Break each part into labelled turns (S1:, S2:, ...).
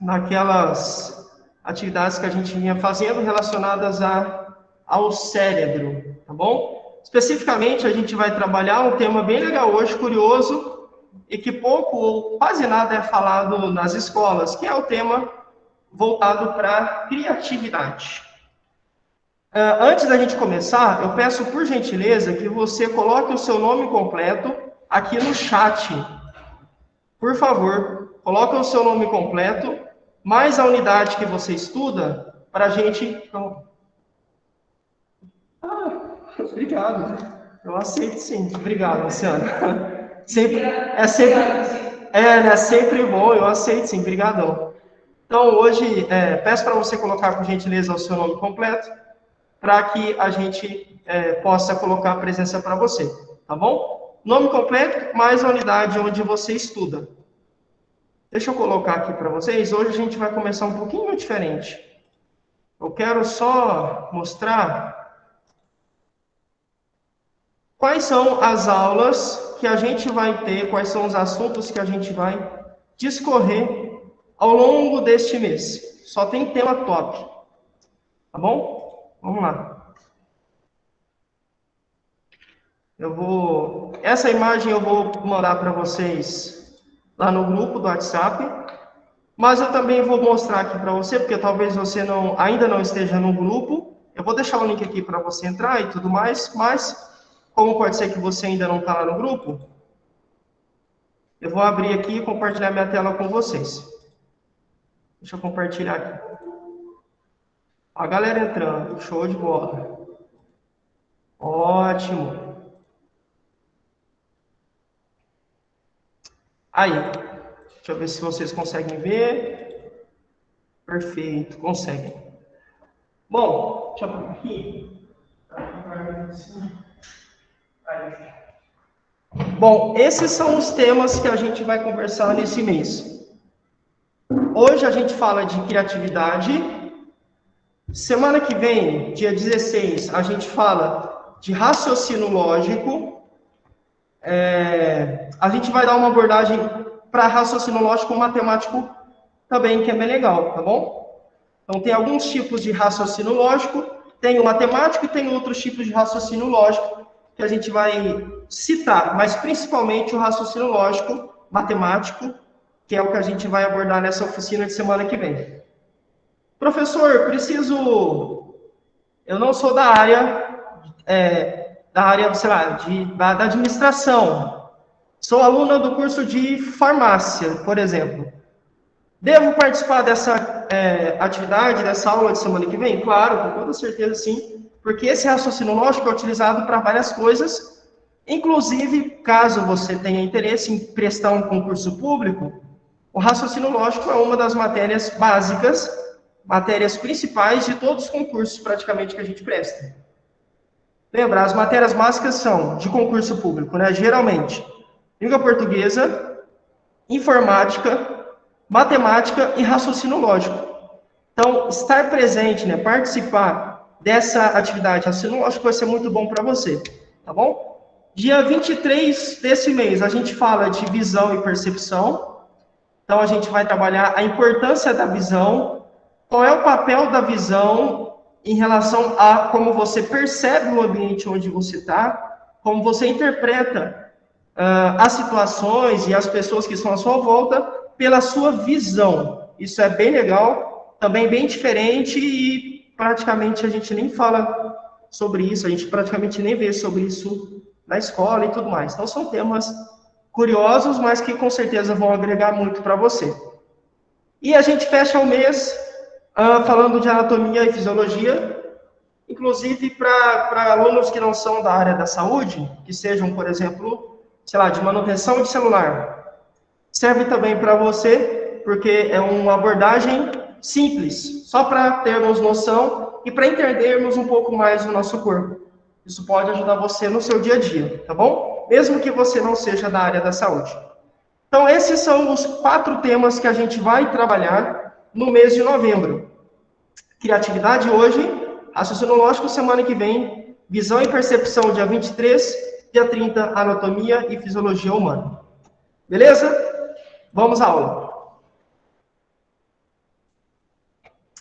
S1: naquelas atividades que a gente vinha fazendo relacionadas ao cérebro, tá bom? Especificamente, a gente vai trabalhar um tema bem legal hoje, curioso, e que pouco ou quase nada é falado nas escolas, que é o tema voltado para criatividade. Antes da gente começar, eu peço por gentileza que você coloque o seu nome completo aqui no chat. Por favor, coloque o seu nome completo, mais a unidade que você estuda, para a gente... Obrigado. Eu aceito sim. Obrigado, Luciano. É sempre bom, eu aceito sim. Obrigadão. Então, hoje, peço para você colocar, por gentileza, o seu nome completo, para que a gente possa colocar a presença para você, tá bom? Nome completo, mais a unidade onde você estuda. Deixa eu colocar aqui para vocês. Hoje a gente vai começar um pouquinho diferente. Eu quero só mostrar quais são as aulas que a gente vai ter, quais são os assuntos que a gente vai discorrer ao longo deste mês. Só tem tema top, tá bom? Vamos lá. Essa imagem eu vou mandar para vocês lá no grupo do WhatsApp, mas eu também vou mostrar aqui para você, porque talvez você ainda não esteja no grupo. Eu vou deixar o link aqui para você entrar e tudo mais, mas como pode ser que você ainda não está lá no grupo, eu vou abrir aqui e compartilhar minha tela com vocês. Deixa eu compartilhar aqui. A galera entrando, show de bola. Ótimo. Aí, deixa eu ver se vocês conseguem ver. Perfeito, conseguem. Bom, deixa eu pôr aqui. Bom, esses são os temas que a gente vai conversar nesse mês. Hoje a gente fala de criatividade. Semana que vem, dia 16, a gente fala de raciocínio lógico. A gente vai dar uma abordagem para raciocínio lógico matemático também, que é bem legal, tá bom? Então, tem alguns tipos de raciocínio lógico, tem o matemático e tem outros tipos de raciocínio lógico que a gente vai citar, mas principalmente o raciocínio lógico matemático, que é o que a gente vai abordar nessa oficina de semana que vem. Professor, eu não sou da área, sei lá, da administração. Sou aluna do curso de farmácia, por exemplo. Devo participar dessa atividade, dessa aula de semana que vem? Claro, com toda certeza sim, porque esse raciocínio lógico é utilizado para várias coisas, inclusive, caso você tenha interesse em prestar um concurso público, o raciocínio lógico é uma das matérias básicas, matérias principais de todos os concursos praticamente que a gente presta. Lembra, as matérias básicas são de concurso público, né? Geralmente, língua portuguesa, informática, matemática e raciocínio lógico. Então, estar presente, né, participar dessa atividade raciocínio lógico vai ser muito bom para você, tá bom? Dia 23 desse mês, a gente fala de visão e percepção. Então, a gente vai trabalhar a importância da visão, qual é o papel da visão em relação a como você percebe o ambiente onde você está, como você interpreta as situações e as pessoas que estão à sua volta pela sua visão. Isso é bem legal, também bem diferente e praticamente a gente nem fala sobre isso, a gente praticamente nem vê sobre isso na escola e tudo mais. Então, são temas curiosos, mas que com certeza vão agregar muito para você. E a gente fecha o mês falando de anatomia e fisiologia, inclusive para alunos que não são da área da saúde, que sejam, por exemplo, sei lá, de manutenção de celular. Serve também para você, porque é uma abordagem simples, só para termos noção e para entendermos um pouco mais o nosso corpo. Isso pode ajudar você no seu dia a dia, tá bom? Mesmo que você não seja da área da saúde. Então, esses são os 4 temas que a gente vai trabalhar no mês de novembro. Criatividade hoje, raciocínio lógico semana que vem, visão e percepção dia 23, dia 30, anatomia e fisiologia humana. Beleza? Vamos à aula.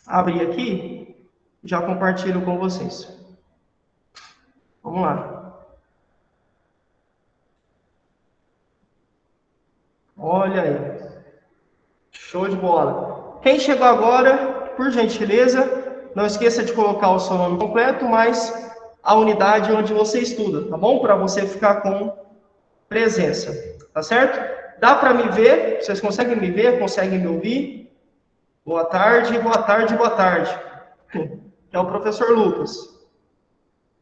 S1: abrir aqui, já compartilho com vocês. Vamos lá. Olha aí. Show de bola. Quem chegou agora, por gentileza, não esqueça de colocar o seu nome completo, mas a unidade onde você estuda, tá bom? Para você ficar com presença, tá certo? Dá para me ver? Vocês conseguem me ver? Conseguem me ouvir? Boa tarde, boa tarde, boa tarde. Que é o professor Lucas,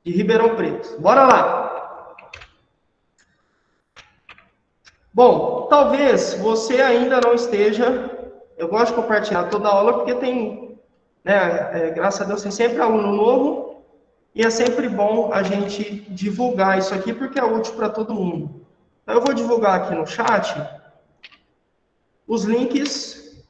S1: de Ribeirão Preto. Bora lá! Bom, talvez você ainda não esteja... Eu gosto de compartilhar toda a aula porque tem, né, graças a Deus, tem sempre aluno novo e é sempre bom a gente divulgar isso aqui porque é útil para todo mundo. Então, eu vou divulgar aqui no chat os links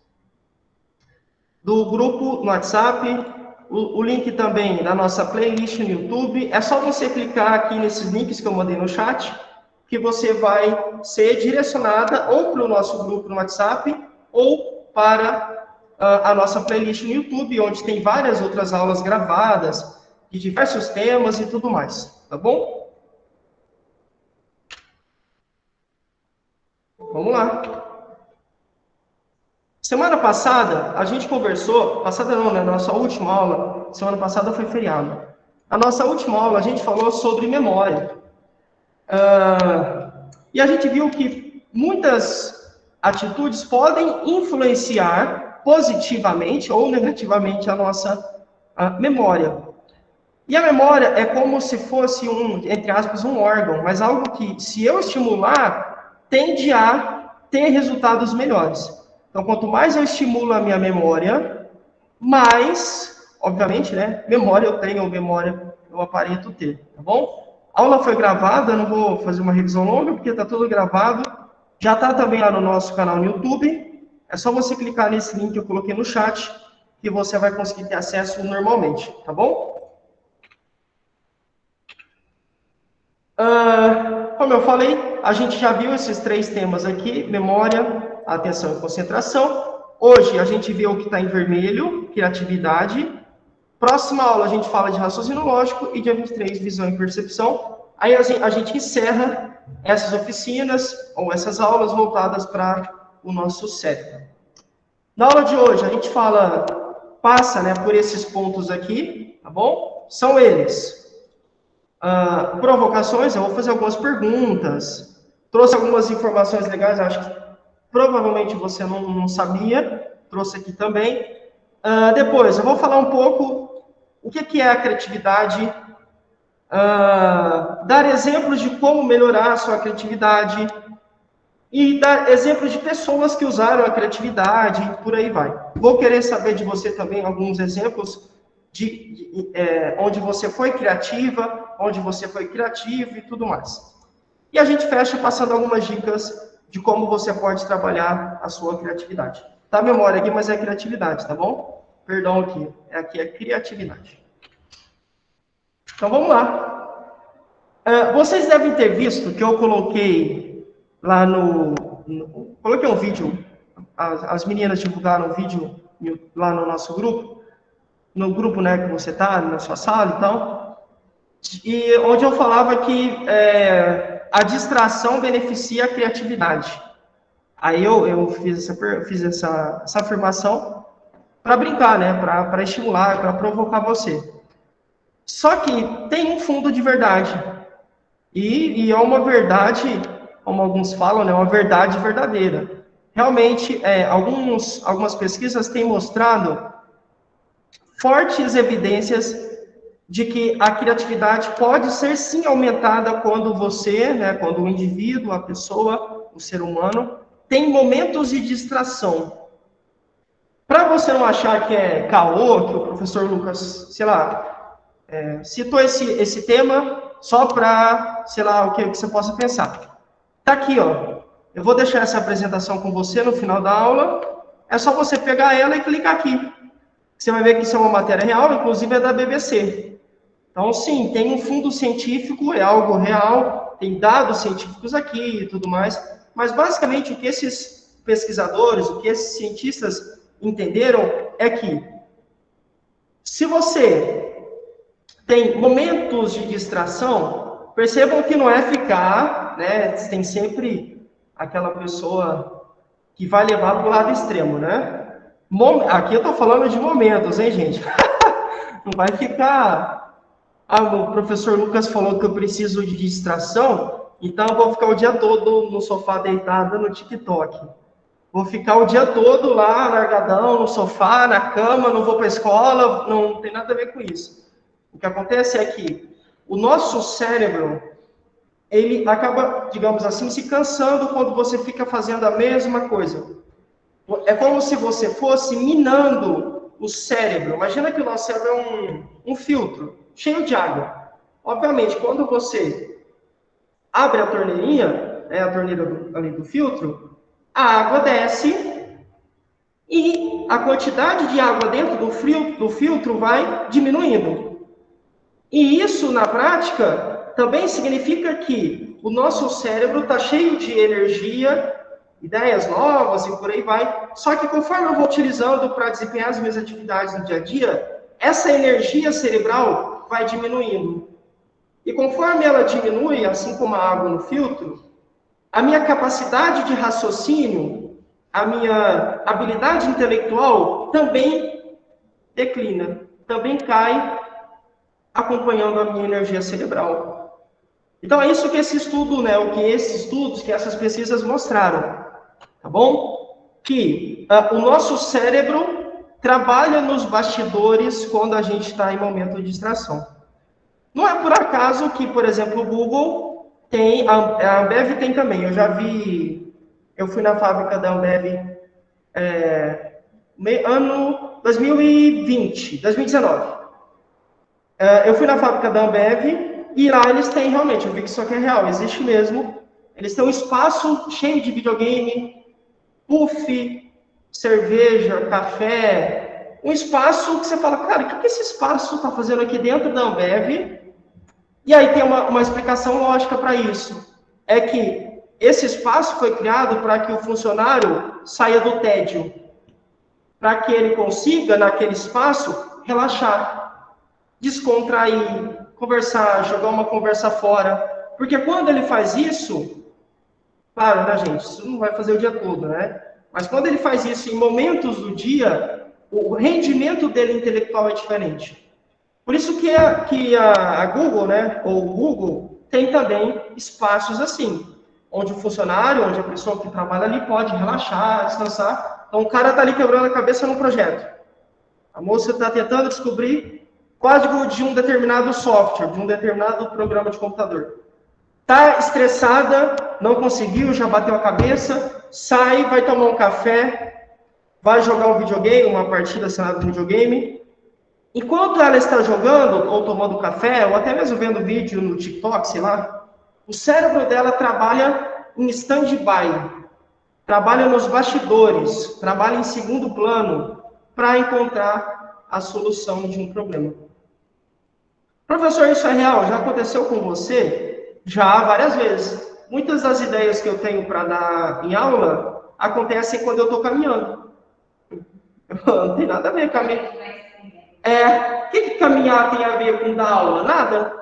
S1: do grupo no WhatsApp, o link também da nossa playlist no YouTube. É só você clicar aqui nesses links que eu mandei no chat, que você vai ser direcionada ou para o nosso grupo no WhatsApp, ou para a nossa playlist no YouTube, onde tem várias outras aulas gravadas, de diversos temas e tudo mais, tá bom? Vamos lá. Semana passada, a gente conversou, passada não, né? Nossa última aula, semana passada foi feriado. A nossa última aula, a gente falou sobre memória. E a gente viu que muitas atitudes podem influenciar positivamente ou negativamente a nossa memória. E a memória é como se fosse entre aspas, um órgão, mas algo que, se eu estimular, tende a ter resultados melhores. Então, quanto mais eu estimulo a minha memória, mais, obviamente, né, memória eu tenho, memória eu aparento ter, tá bom? A aula foi gravada, eu não vou fazer uma revisão longa, porque está tudo gravado. Já está também lá no nosso canal no YouTube. É só você clicar nesse link que eu coloquei no chat, que você vai conseguir ter acesso normalmente, tá bom? Como eu falei, a gente já viu esses 3 temas aqui, memória, atenção e concentração. Hoje a gente vê o que está em vermelho, criatividade. Próxima aula a gente fala de raciocínio lógico e dia 23, visão e percepção. Aí a gente encerra essas oficinas ou essas aulas voltadas para o nosso cérebro. Na aula de hoje a gente passa, né, por esses pontos aqui, tá bom? São eles. Provocações, eu vou fazer algumas perguntas. Trouxe algumas informações legais, acho que provavelmente você não sabia. Trouxe aqui também. Depois, eu vou falar um pouco o que é a criatividade, dar exemplos de como melhorar a sua criatividade e dar exemplos de pessoas que usaram a criatividade e por aí vai. Vou querer saber de você também alguns exemplos onde você foi criativa, onde você foi criativo e tudo mais. E a gente fecha passando algumas dicas de como você pode trabalhar a sua criatividade. Tá a memória aqui, mas é criatividade, tá bom? Perdão aqui é criatividade. Então vamos lá. Vocês devem ter visto que eu coloquei lá coloquei um vídeo, as meninas divulgaram um vídeo lá no nosso grupo, no grupo, né, que você está, na sua sala e tal, e onde eu falava que a distração beneficia a criatividade. Aí eu fiz essa afirmação para brincar, né, para estimular, para provocar você. Só que tem um fundo de verdade. E é uma verdade, como alguns falam, né, uma verdade verdadeira. Realmente, algumas pesquisas têm mostrado fortes evidências de que a criatividade pode ser sim aumentada quando você, né, quando o indivíduo, a pessoa, o ser humano, tem momentos de distração. Para você não achar que é caô, que o professor Lucas, sei lá, citou esse tema só para, sei lá, o que você possa pensar. Tá aqui, ó. Eu vou deixar essa apresentação com você no final da aula. É só você pegar ela e clicar aqui. Você vai ver que isso é uma matéria real, inclusive é da BBC. Então, sim, tem um fundo científico, é algo real, tem dados científicos aqui e tudo mais, mas basicamente o que esses pesquisadores, o que esses cientistas entenderam é que Se você tem momentos de distração, percebam que não é ficar, né? Tem sempre aquela pessoa que vai levar para o lado extremo, né? Aqui eu estou falando de momentos, hein, gente? Não vai ficar. Ah, o professor Lucas falou que eu preciso de distração, então eu vou ficar o dia todo no sofá deitado no TikTok. Vou ficar o dia todo lá, largadão, no sofá, na cama, não vou para a escola, não tem nada a ver com isso. O que acontece é que o nosso cérebro, ele acaba, digamos assim, se cansando quando você fica fazendo a mesma coisa. É como se você fosse minando o cérebro. Imagina que o nosso cérebro é um filtro cheio de água. Obviamente, quando você abre a torneirinha, a torneira ali do filtro, a água desce e a quantidade de água dentro do filtro vai diminuindo. E isso, na prática, também significa que o nosso cérebro está cheio de energia, ideias novas e por aí vai. Só que conforme eu vou utilizando para desempenhar as minhas atividades no dia a dia, essa energia cerebral vai diminuindo. E conforme ela diminui, assim como a água no filtro, a minha capacidade de raciocínio, a minha habilidade intelectual também declina, também cai, acompanhando a minha energia cerebral. Então é isso que esse estudo, né, o que esses estudos, que essas pesquisas mostraram, tá bom? Que o nosso cérebro trabalha nos bastidores quando a gente está em momento de distração. Não é por acaso que, por exemplo, o Google tem, a Ambev tem também. Eu fui na fábrica da Ambev ano 2020, 2019. Eu fui na fábrica da Ambev e lá eles têm realmente, eu vi que isso aqui é real, existe mesmo. Eles têm um espaço cheio de videogame, puff, cerveja, café, um espaço que você fala, cara, o que esse espaço está fazendo aqui dentro da Ambev? E aí tem uma explicação lógica para isso. É que esse espaço foi criado para que o funcionário saia do tédio, para que ele consiga, naquele espaço, relaxar, descontrair, conversar, jogar uma conversa fora. Porque quando ele faz isso, claro, né, gente, isso não vai fazer o dia todo, né? Mas quando ele faz isso em momentos do dia, o rendimento dele intelectual é diferente. Por isso que a Google, né, ou o Google, tem também espaços assim, onde o funcionário, onde a pessoa que trabalha ali pode relaxar, descansar. Então, o cara está ali quebrando a cabeça num projeto. A moça está tentando descobrir código de um determinado software, de um determinado programa de computador. Está estressada, não conseguiu, já bateu a cabeça, sai, vai tomar um café, vai jogar um videogame, uma partida, sei lá, do videogame. Enquanto ela está jogando, ou tomando café, ou até mesmo vendo vídeo no TikTok, sei lá, o cérebro dela trabalha em stand-by, trabalha nos bastidores, trabalha em segundo plano, para encontrar a solução de um problema. Professor, isso é real? Já aconteceu com você? Já, várias vezes. Muitas das ideias que eu tenho para dar em aula acontecem quando eu estou caminhando. Não tem nada a ver com a minha... O que caminhar tem a ver com dar aula? Nada.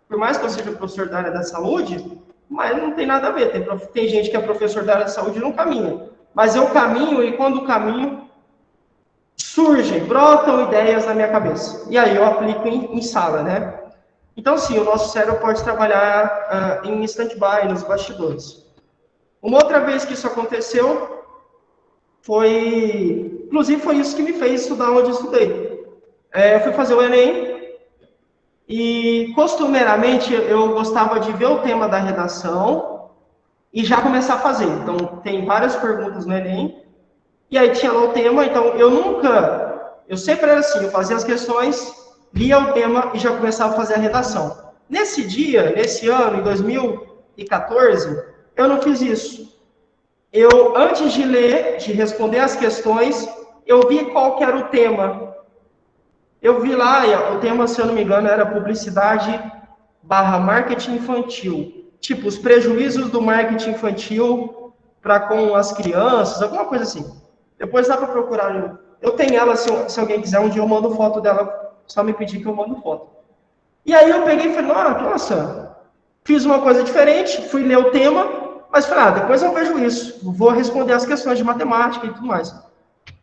S1: Por mais que eu seja professor da área da saúde, mas não tem nada a ver. Tem gente que é professor da área da saúde e não caminha. Mas eu caminho e quando caminho, brotam ideias na minha cabeça. E aí eu aplico em sala, né? Então, sim, o nosso cérebro pode trabalhar em stand-by, nos bastidores. Uma outra vez que isso aconteceu, inclusive foi isso que me fez estudar onde eu estudei. Eu fui fazer o Enem e, costumeiramente, eu gostava de ver o tema da redação e já começar a fazer. Então, tem várias perguntas no Enem, e aí tinha lá o tema, então eu sempre era assim, eu fazia as questões, lia o tema e já começava a fazer a redação. Nesse dia, nesse ano, em 2014, eu não fiz isso. Antes de ler, de responder as questões, eu vi qual que era o tema. Eu vi lá, o tema, se eu não me engano, era publicidade/marketing infantil. Tipo, os prejuízos do marketing infantil para com as crianças, alguma coisa assim. Depois dá para procurar. Eu tenho ela, se alguém quiser, um dia eu mando foto dela só me pedir que eu mando foto. E aí eu peguei e falei, nossa, fiz uma coisa diferente, fui ler o tema, mas falei, depois eu vejo isso, vou responder as questões de matemática e tudo mais.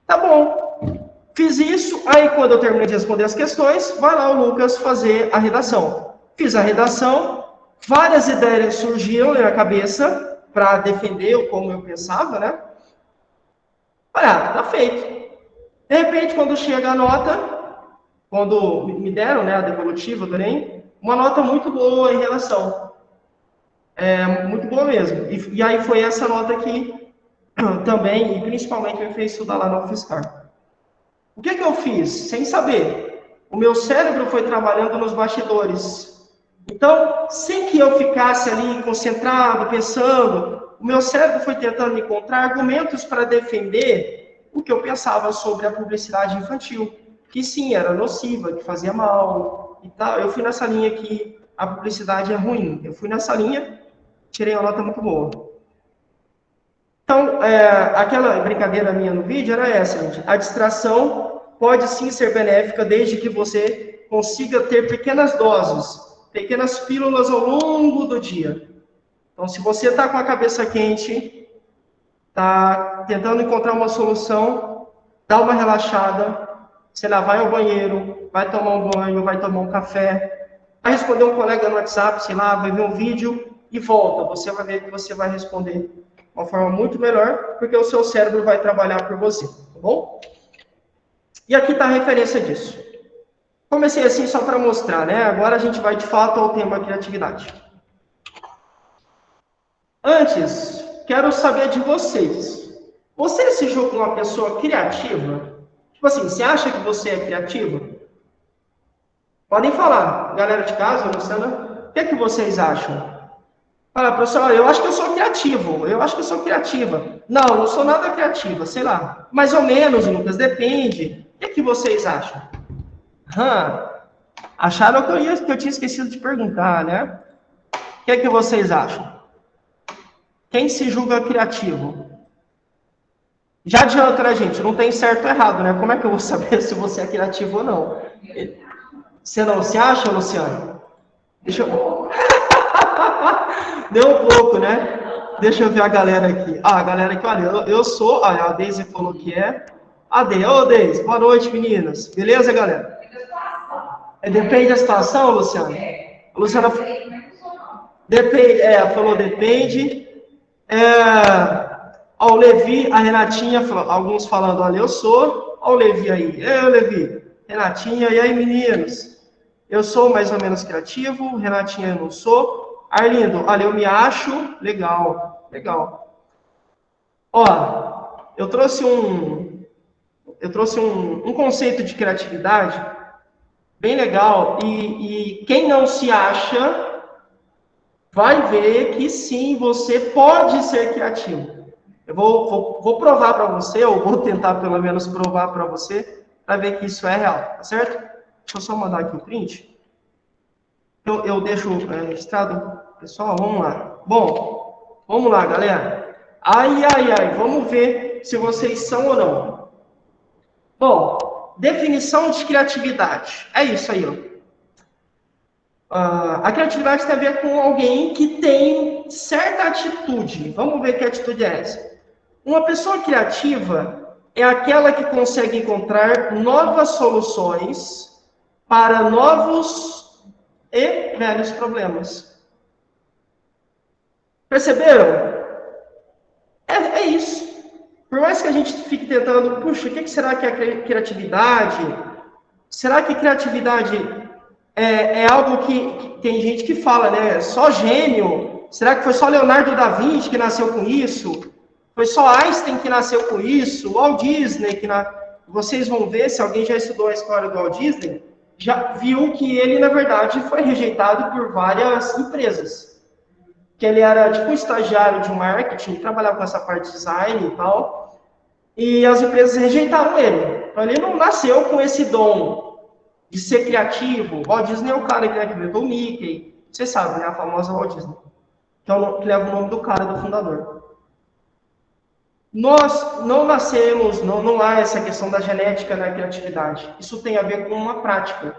S1: Tá bom, fiz isso, aí quando eu terminei de responder as questões, vai lá o Lucas fazer a redação. Fiz a redação, várias ideias surgiram na minha cabeça para defender como eu pensava, né? Olha, tá feito. De repente, quando chega a nota, quando me deram, né, a devolutiva do Enem, uma nota muito boa em relação. Muito boa mesmo. E aí foi essa nota que também, e principalmente, me fez estudar lá na UFSCar. O que eu fiz? Sem saber. O meu cérebro foi trabalhando nos bastidores. Então, sem que eu ficasse ali concentrado, pensando, o meu cérebro foi tentando encontrar argumentos para defender o que eu pensava sobre a publicidade infantil, que sim, era nociva, que fazia mal e tal. Eu fui nessa linha que a publicidade é ruim. Eu fui nessa linha, tirei uma nota muito boa. Então, aquela brincadeira minha no vídeo era essa, gente. A distração pode sim ser benéfica, desde que você consiga ter pequenas doses, pequenas pílulas ao longo do dia. Então, se você está com a cabeça quente, está tentando encontrar uma solução, dá uma relaxada, sei lá, vai ao banheiro, vai tomar um banho, vai tomar um café, vai responder um colega no WhatsApp, sei lá, vai ver um vídeo e volta. Você vai ver que você vai responder de uma forma muito melhor, porque o seu cérebro vai trabalhar por você, tá bom? E aqui está a referência disso. Comecei assim só para mostrar, né? Agora a gente vai de fato ao tema criatividade. Antes, quero saber de vocês. Você se julga uma pessoa criativa? Tipo assim, você acha que você é criativo? Podem falar, galera de casa, Luciana, o que é que vocês acham? Fala, professor, eu acho que eu sou criativo, eu acho que eu sou criativa. Não, não sou nada criativa, sei lá. Mais ou menos, Lucas, depende. O que é que vocês acham? Acharam que eu tinha esquecido de perguntar, né? O que é que vocês acham? Quem se julga criativo? Já adianta, né, gente? Não tem certo ou errado, né? Como é que eu vou saber se você é criativo ou não? Você não se acha, Luciano? Deixa eu... Deu um pouco, né? Deixa eu ver a galera aqui. A galera aqui, olha, eu sou... Olha, a Deise falou que é. A Deise, ô Deise, boa noite, meninas. Beleza, galera? Depende da situação, Luciano? A Luciana... Depende, falou depende. Ó, o Levi, a Renatinha, alguns falando, olha, eu sou. Ó o Levi aí. Levi, Renatinha, e aí, meninos? Eu sou mais ou menos criativo, Renatinha eu não sou. Arlindo, olha, eu me acho legal, legal. Ó, eu trouxe um conceito de criatividade bem legal, e quem não se acha vai ver que sim, você pode ser criativo. Eu vou provar para você, ou vou tentar pelo menos provar para você, para ver que isso é real, tá certo? Deixa eu só mandar aqui o print. Eu deixo registrado, pessoal, vamos lá. Bom, vamos lá, galera. Ai, vamos ver se vocês são ou não. Bom, definição de criatividade. É isso aí, ó. A criatividade tem a ver com alguém que tem certa atitude. Vamos ver que atitude é essa. Uma pessoa criativa é aquela que consegue encontrar novas soluções para novos e velhos problemas. Perceberam? É isso. Por mais que a gente fique tentando, puxa, o que será que é criatividade? Será que criatividade é algo que tem gente que fala, né? Só gênio? Será que foi só Leonardo da Vinci que nasceu com isso? Foi só Einstein que nasceu com isso? Walt Disney Vocês vão ver, se alguém já estudou a história do Walt Disney, já viu que ele, na verdade, foi rejeitado por várias empresas. Que ele era tipo um estagiário de marketing, trabalhava com essa parte de design e tal, e as empresas rejeitaram ele. Então ele não nasceu com esse dom de ser criativo. Walt Disney é o cara que inventou o Mickey, você sabe, né? A famosa Walt Disney. Que leva o nome do cara, do fundador. Nós não nascemos, não há essa questão da genética na criatividade. Isso tem a ver com uma prática.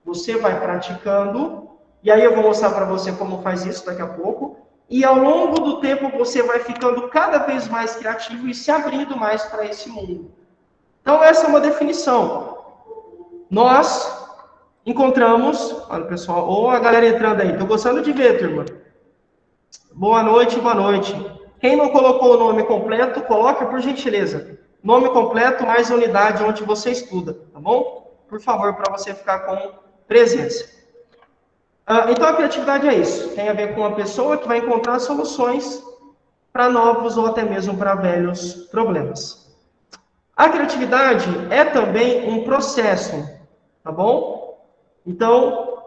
S1: Você vai praticando, e aí eu vou mostrar para você como faz isso daqui a pouco, e ao longo do tempo você vai ficando cada vez mais criativo e se abrindo mais para esse mundo. Então, essa é uma definição. Nós encontramos, olha pessoal, ou a galera entrando aí, estou gostando de ver, turma. Boa noite, boa noite. Quem não colocou o nome completo, coloca por gentileza. Nome completo mais a unidade onde você estuda, tá bom? Por favor, para você ficar com presença. Então, a criatividade é isso. Tem a ver com a pessoa que vai encontrar soluções para novos ou até mesmo para velhos problemas. A criatividade é também um processo, tá bom? Então,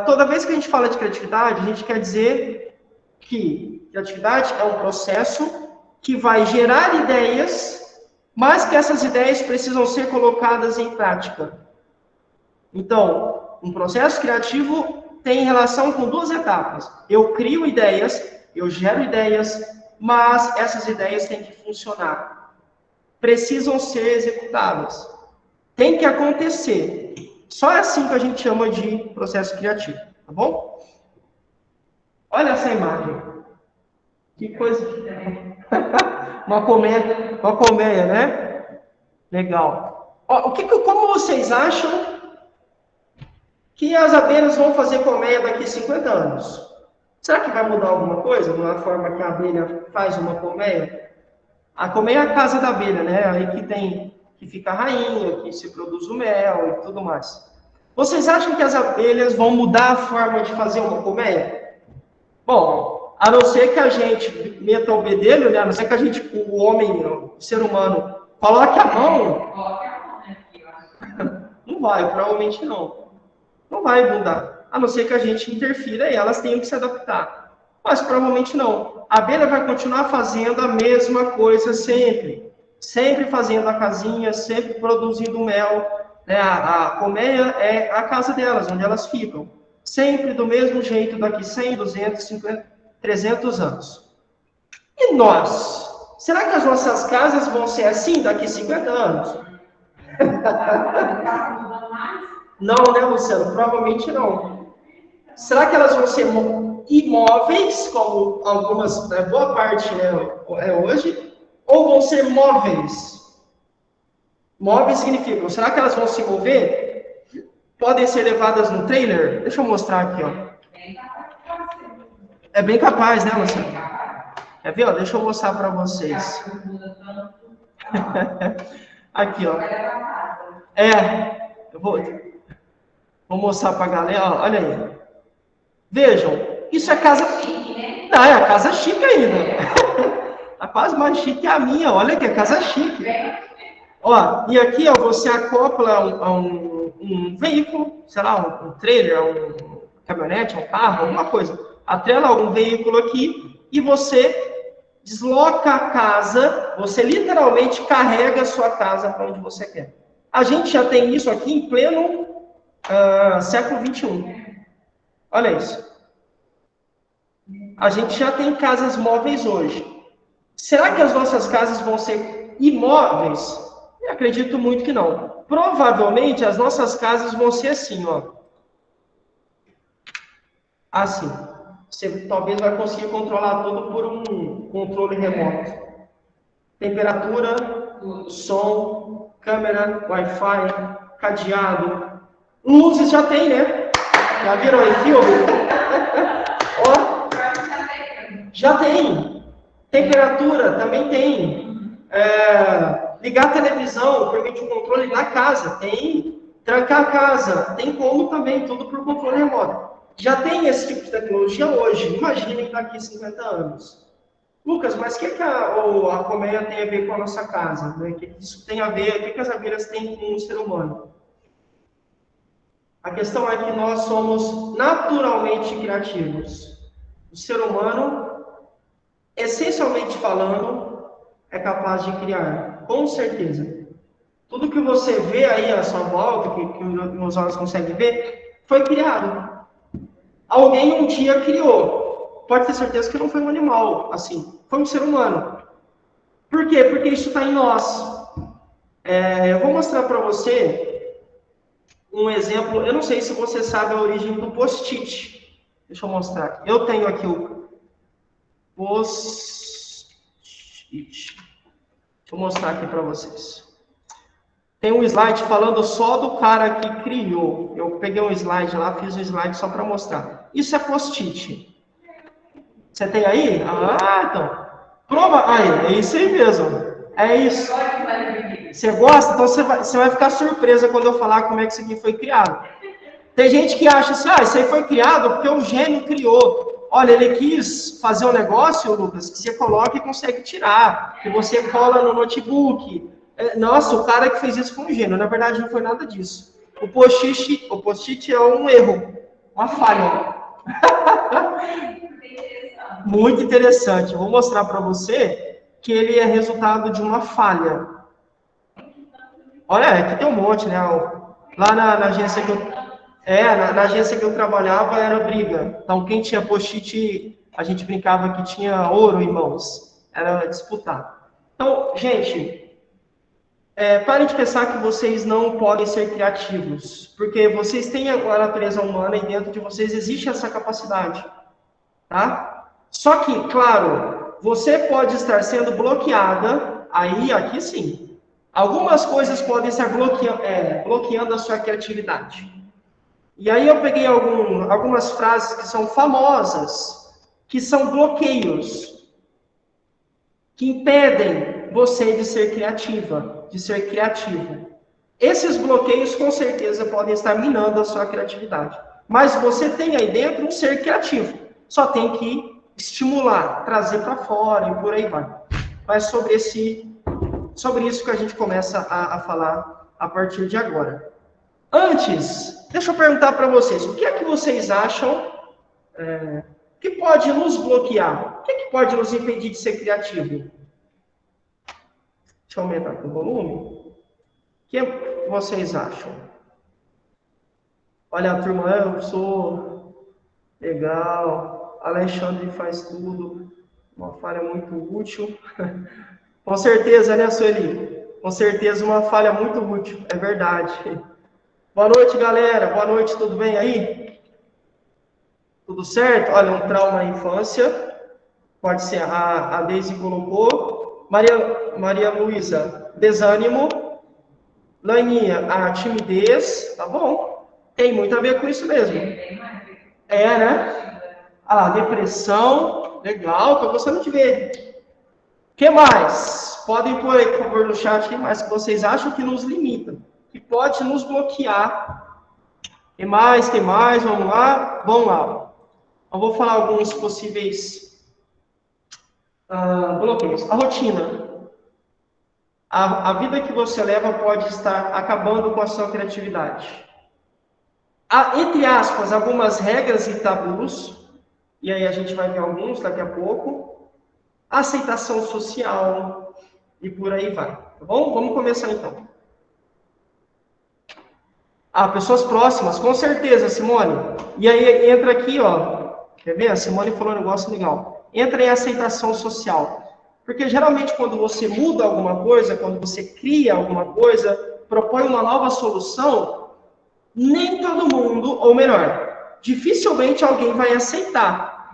S1: toda vez que a gente fala de criatividade, a gente quer dizer que criatividade é um processo que vai gerar ideias, mas que essas ideias precisam ser colocadas em prática. Então, um processo criativo tem relação com duas etapas. Eu crio ideias, eu gero ideias, mas essas ideias têm que funcionar. Precisam ser executadas. Tem que acontecer. Só é assim que a gente chama de processo criativo, tá bom? Olha essa imagem. Que coisa. Uma colmeia, né? Legal. Como vocês acham que as abelhas vão fazer colmeia daqui a 50 anos? Será que vai mudar alguma coisa na forma que a abelha faz uma colmeia? A colmeia é a casa da abelha, né? Aí que fica a rainha, que se produz o mel e tudo mais. Vocês acham que as abelhas vão mudar a forma de fazer uma colmeia? Bom, a não ser que a gente meta o bedelho, né? A não ser que a gente, o homem, o ser humano, coloque a mão. Não vai, provavelmente não. Não vai mudar. A não ser que a gente interfira e elas tenham que se adaptar. Mas provavelmente não. A abelha vai continuar fazendo a mesma coisa sempre. Sempre fazendo a casinha, sempre produzindo mel. Né? A colmeia é a casa delas, onde elas ficam. Sempre do mesmo jeito daqui 100, 200, 50, 300 anos. E nós? Será que as nossas casas vão ser assim daqui 50 anos? Não, né, Luciano? Provavelmente não. Será que elas vão ser imóveis, como algumas, boa parte, né, é hoje, ou vão ser móveis? Móveis significam, será que elas vão se mover? Podem ser levadas no trailer? Deixa eu mostrar aqui, ó. É bem capaz, né, Luciano? Quer ver, ó? Deixa eu mostrar para vocês. Aqui, ó. Eu vou mostrar para a galera, ó, olha aí. Vejam, isso é casa... Não, é a casa chique ainda. Tá quase mais chique que a minha, olha que é casa chique. Ó, e aqui, ó, você acopla a um veículo, sei lá, um trailer, um caminhonete, um carro, alguma coisa. Atrela algum veículo aqui e você desloca a casa, você literalmente carrega a sua casa para onde você quer. A gente já tem isso aqui em pleno século XXI. Olha isso. A gente já tem casas móveis hoje. Será que as nossas casas vão ser imóveis? Eu acredito muito que não. Provavelmente as nossas casas vão ser assim, ó. Assim. Você talvez vai conseguir controlar tudo por um controle remoto. Temperatura, som, câmera, Wi-Fi, cadeado. Luzes já tem, né? Já viram aí filme? Ó, já tem. Temperatura também tem. Ligar a televisão permite um controle na casa. Tem. Trancar a casa. Tem como também, tudo por controle remoto. Já tem esse tipo de tecnologia hoje. Imaginem daqui 50 anos. Lucas, mas o que a colmeia tem a ver com a nossa casa? Né? O que isso tem a ver? O que as abelhas têm com o ser humano? A questão é que nós somos naturalmente criativos. O ser humano, essencialmente falando, é capaz de criar, com certeza. Tudo que você vê aí à sua volta, que meus olhos conseguem ver, foi criado. Alguém um dia criou. Pode ter certeza que não foi um animal, assim. Foi um ser humano. Por quê? Porque isso está em nós. Eu vou mostrar para você um exemplo. Eu não sei se você sabe a origem do post-it. Deixa eu mostrar aqui. Eu tenho aqui o post-it. Deixa eu mostrar aqui para vocês. Tem um slide falando só do cara que criou. Eu peguei um slide lá, fiz um slide só para mostrar. Isso é post-it. Você tem aí? Ah, então. Prova. Aí, é isso aí mesmo. É isso. Você gosta? Então você vai ficar surpresa quando eu falar como é que isso aqui foi criado. Tem gente que acha assim, isso aí foi criado porque o gênio criou. Olha, ele quis fazer um negócio, Lucas, que você coloca e consegue tirar, que você cola no notebook. Nossa, o cara que fez isso foi um gênio. Na verdade, não foi nada disso. O post-it é um erro, uma falha. Muito interessante. Eu vou mostrar para você que ele é resultado de uma falha. Olha, aqui tem um monte, né? Lá na agência que eu... na agência que eu trabalhava era briga. Então, quem tinha post-it, a gente brincava que tinha ouro em mãos. Era disputar. Então, gente, parem de pensar que vocês não podem ser criativos. Porque vocês têm a natureza humana e dentro de vocês existe essa capacidade. Tá? Só que, claro, você pode estar sendo bloqueada, aqui sim. Algumas coisas podem estar bloqueando a sua criatividade. E aí eu peguei algumas frases que são famosas, que são bloqueios, que impedem você de ser criativa, de ser criativo. Esses bloqueios, com certeza, podem estar minando a sua criatividade. Mas você tem aí dentro um ser criativo. Só tem que estimular, trazer para fora e por aí vai. Mas sobre isso que a gente começa a falar a partir de agora. Antes, deixa eu perguntar para vocês, o que é que vocês acham que pode nos bloquear? O que é que pode nos impedir de ser criativo? Deixa eu aumentar aqui o volume. O que vocês acham? Olha, a turma, eu sou legal, Alexandre faz tudo, uma falha muito útil. Com certeza, né, Sueli? Com certeza uma falha muito útil, é verdade. Boa noite, galera. Boa noite, tudo bem aí? Tudo certo? Olha, um trauma na infância. Pode ser, a Deise colocou. Maria Luísa, desânimo. Laninha, a timidez. Tá bom. Tem muito a ver com isso mesmo. Né? Depressão. Legal, tô gostando de ver. O que mais? Podem pôr aí, por favor, no chat o que mais que vocês acham que nos limita, que pode nos bloquear. Tem mais? Vamos lá? Eu vou falar alguns possíveis bloqueios. A rotina. A vida que você leva pode estar acabando com a sua criatividade. Há, entre aspas, algumas regras e tabus, e aí a gente vai ver alguns daqui a pouco. Aceitação social, e por aí vai. Tá bom? Vamos começar então. Pessoas próximas, com certeza, Simone. E aí entra aqui, ó. Quer ver? A Simone falou um negócio legal. Entra em aceitação social. Porque geralmente quando você muda alguma coisa, quando você cria alguma coisa, propõe uma nova solução, nem todo mundo, ou melhor, dificilmente alguém vai aceitar.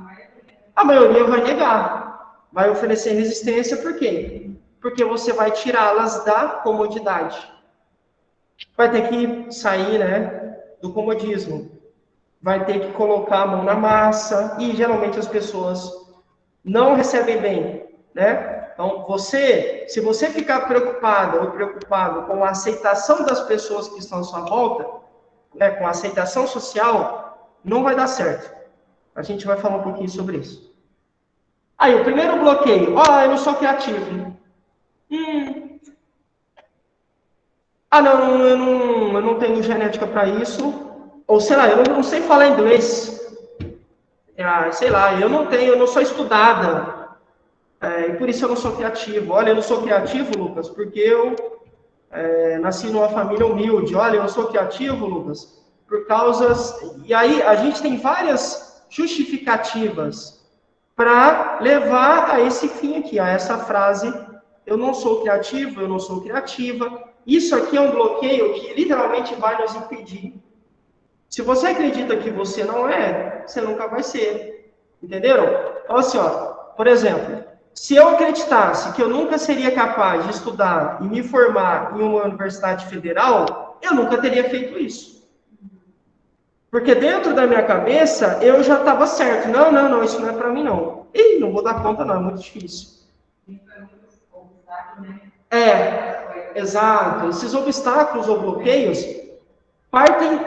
S1: A maioria vai negar. Vai oferecer resistência, por quê? Porque você vai tirá-las da comodidade. Vai ter que sair, né, do comodismo. Vai ter que colocar a mão na massa. E geralmente as pessoas não recebem bem, né? Então, se você ficar preocupado ou preocupado com a aceitação das pessoas que estão à sua volta, né, com a aceitação social, não vai dar certo. A gente vai falar um pouquinho sobre isso. Aí, o primeiro bloqueio. Eu não sou criativo. Não, eu não tenho genética para isso. Ou, sei lá, eu não sei falar inglês. Sei lá, eu não sou estudada. E por isso eu não sou criativo. Olha, eu não sou criativo, Lucas, porque eu nasci numa família humilde. Olha, eu não sou criativo, Lucas, por causas... E aí, a gente tem várias justificativas para levar a esse fim aqui, a essa frase eu não sou criativo, eu não sou criativa. Isso aqui é um bloqueio que literalmente vai nos impedir. Se você acredita que você não é, você nunca vai ser. Entenderam? Então, assim, ó, por exemplo, se eu acreditasse que eu nunca seria capaz de estudar e me formar em uma universidade federal, eu nunca teria feito isso. Porque dentro da minha cabeça, eu já estava certo. Não, não, não, isso não é para mim, não. Ih, não vou dar conta, não, é muito difícil. Exato. Esses obstáculos ou bloqueios partem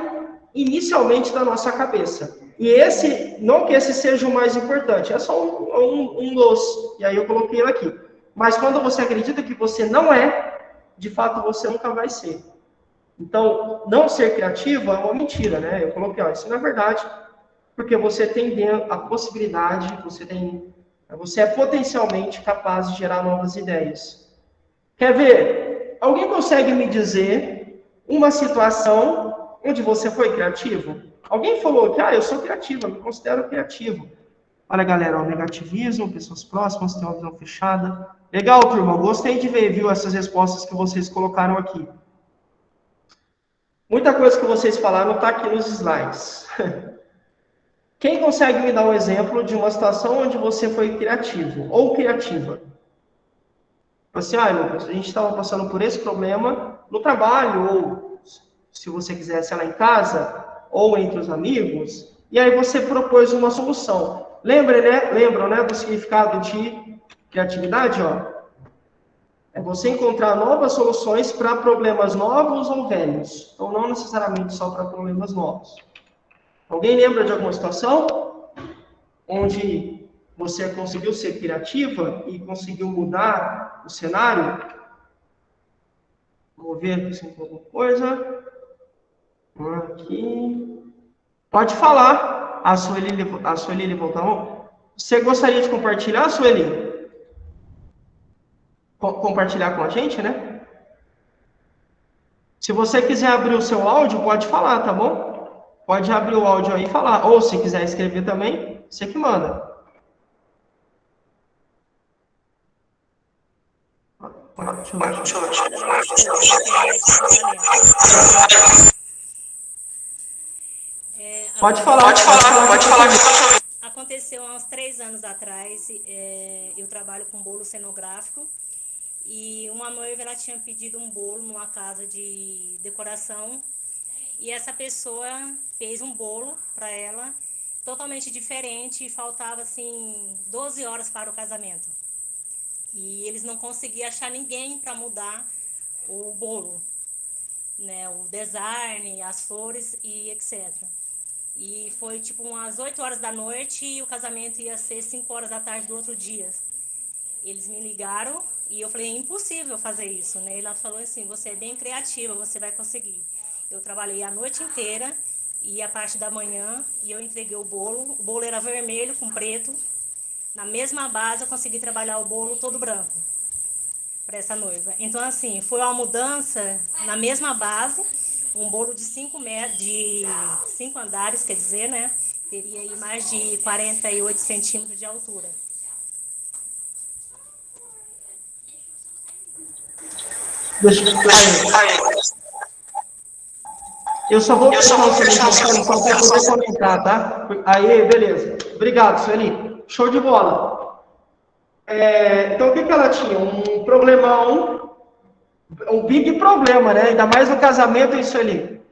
S1: inicialmente da nossa cabeça. E esse, não que esse seja o mais importante, é só um los. E aí eu coloquei ele aqui. Mas quando você acredita que você não é, de fato você nunca vai ser. Então, não ser criativo é uma mentira, né? Eu coloquei, ó, isso não é verdade, porque você tem a possibilidade, você é potencialmente capaz de gerar novas ideias. Quer ver? Alguém consegue me dizer uma situação onde você foi criativo? Alguém falou que, eu sou criativo, eu me considero criativo. Olha, galera, o negativismo, pessoas próximas, tem uma visão fechada. Legal, turma, gostei de ver, viu, essas respostas que vocês colocaram aqui. Muita coisa que vocês falaram está aqui nos slides. Quem consegue me dar um exemplo de uma situação onde você foi criativo ou criativa? Assim, Lucas, a gente estava passando por esse problema no trabalho, ou se você quiser, sei lá, em casa, ou entre os amigos, e aí você propôs uma solução. Lembram, né, do significado de criatividade, ó? É você encontrar novas soluções para problemas novos ou velhos. Então, não necessariamente só para problemas novos. Alguém lembra de alguma situação onde você conseguiu ser criativa e conseguiu mudar o cenário? Vamos ver se tem alguma coisa. Aqui. Pode falar. A Sueli levantou a mão. Você gostaria de compartilhar, Sueli? Compartilhar com a gente, né? Se você quiser abrir o seu áudio, pode falar, tá bom? Pode abrir o áudio aí e falar. Ou se quiser escrever também, você que manda. Pode falar.
S2: Aconteceu há uns 3 anos atrás, eu trabalho com bolo cenográfico, e uma noiva, ela tinha pedido um bolo numa casa de decoração, e essa pessoa fez um bolo para ela, totalmente diferente, e faltava, assim, 12 horas para o casamento. E eles não conseguiam achar ninguém para mudar o bolo, né, o design, as flores e etc. E foi tipo umas 8 horas da noite e o casamento ia ser 5 horas da tarde do outro dia. Eles me ligaram e eu falei, é impossível fazer isso, né? Ela falou assim, você é bem criativa, você vai conseguir. Eu trabalhei a noite inteira e a parte da manhã e eu entreguei o bolo era vermelho com preto. Na mesma base eu consegui trabalhar o bolo todo branco para essa noiva. Então assim, foi uma mudança na mesma base, um bolo de 5 andares, quer dizer, né? Teria aí mais de 48 centímetros de altura.
S1: Eu só vou fechar o microfone só para poder comentar, tá? Aí, beleza. Obrigado, Sueli. Show de bola. Então, o que ela tinha? Um problemão, um big problema, né? Ainda mais no casamento, isso ali.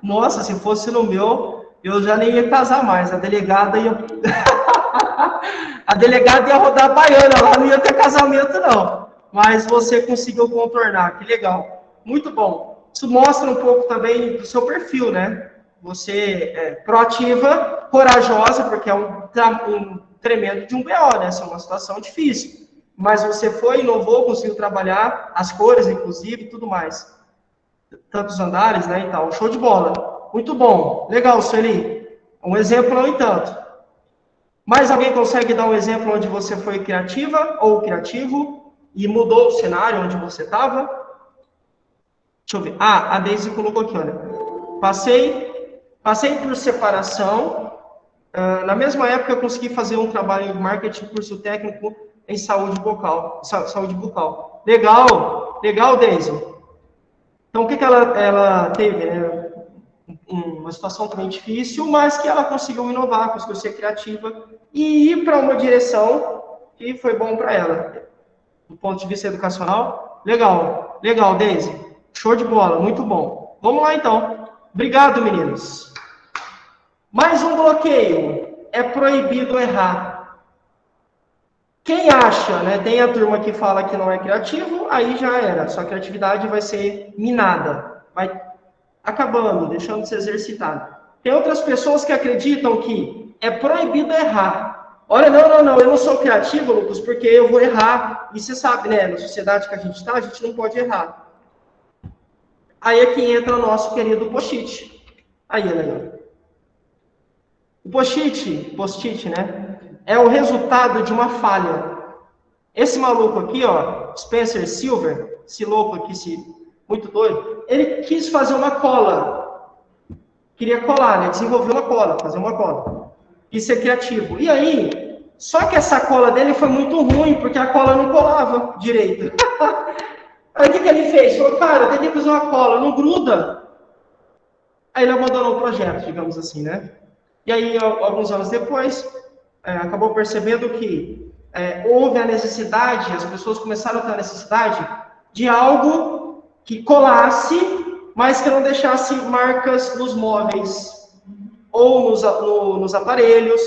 S1: Nossa, se fosse no meu, eu já nem ia casar mais. A delegada ia... a delegada ia rodar a baiana lá, não ia ter casamento, não. Mas você conseguiu contornar, que legal. Muito bom. Isso mostra um pouco também do seu perfil, né? Você é proativa, corajosa, porque é um tremendo de um BO, né? Essa é uma situação difícil. Mas você foi, inovou, conseguiu trabalhar as cores, inclusive, e tudo mais. Tantos andares, né? Então, show de bola. Muito bom. Legal, Sueli. Um exemplo, no entanto. Mais alguém consegue dar um exemplo onde você foi criativa ou criativo e mudou o cenário onde você estava? Deixa eu ver. A Daisy colocou aqui, olha. Passei por separação. Na mesma época, eu consegui fazer um trabalho em marketing, curso técnico em saúde bucal. Saúde bucal. Legal, legal, Daisy. Então, o que ela teve, né? Uma situação também difícil, mas que ela conseguiu inovar, conseguiu ser criativa e ir para uma direção que foi bom para ela. Do ponto de vista educacional, legal, legal, Daisy. Show de bola, muito bom. Vamos lá, então. Obrigado, meninos. Mais um bloqueio. É proibido errar. Quem acha, né? Tem a turma que fala que não é criativo, aí já era. Sua criatividade vai ser minada. Vai acabando, deixando de ser exercitada. Tem outras pessoas que acreditam que é proibido errar. Olha, não, eu não sou criativo, Lucas, porque eu vou errar. E você sabe, né? Na sociedade que a gente está, a gente não pode errar. Aí é que entra o nosso querido post-it. Aí, Helena. O post-it, né? É o resultado de uma falha. Esse maluco aqui, ó, Spencer Silver, esse louco aqui, muito doido, ele quis fazer uma cola. Queria colar, né? Desenvolver uma cola, fazer uma cola. Quis ser criativo. E aí, só que essa cola dele foi muito ruim, porque a cola não colava direito. Aí o que ele fez? Falou, cara, eu tentei fazer uma cola, não gruda. Aí ele abandonou o projeto, digamos assim, né? E aí, alguns anos depois, acabou percebendo que houve a necessidade, as pessoas começaram a ter a necessidade de algo que colasse, mas que não deixasse marcas nos móveis ou nos aparelhos.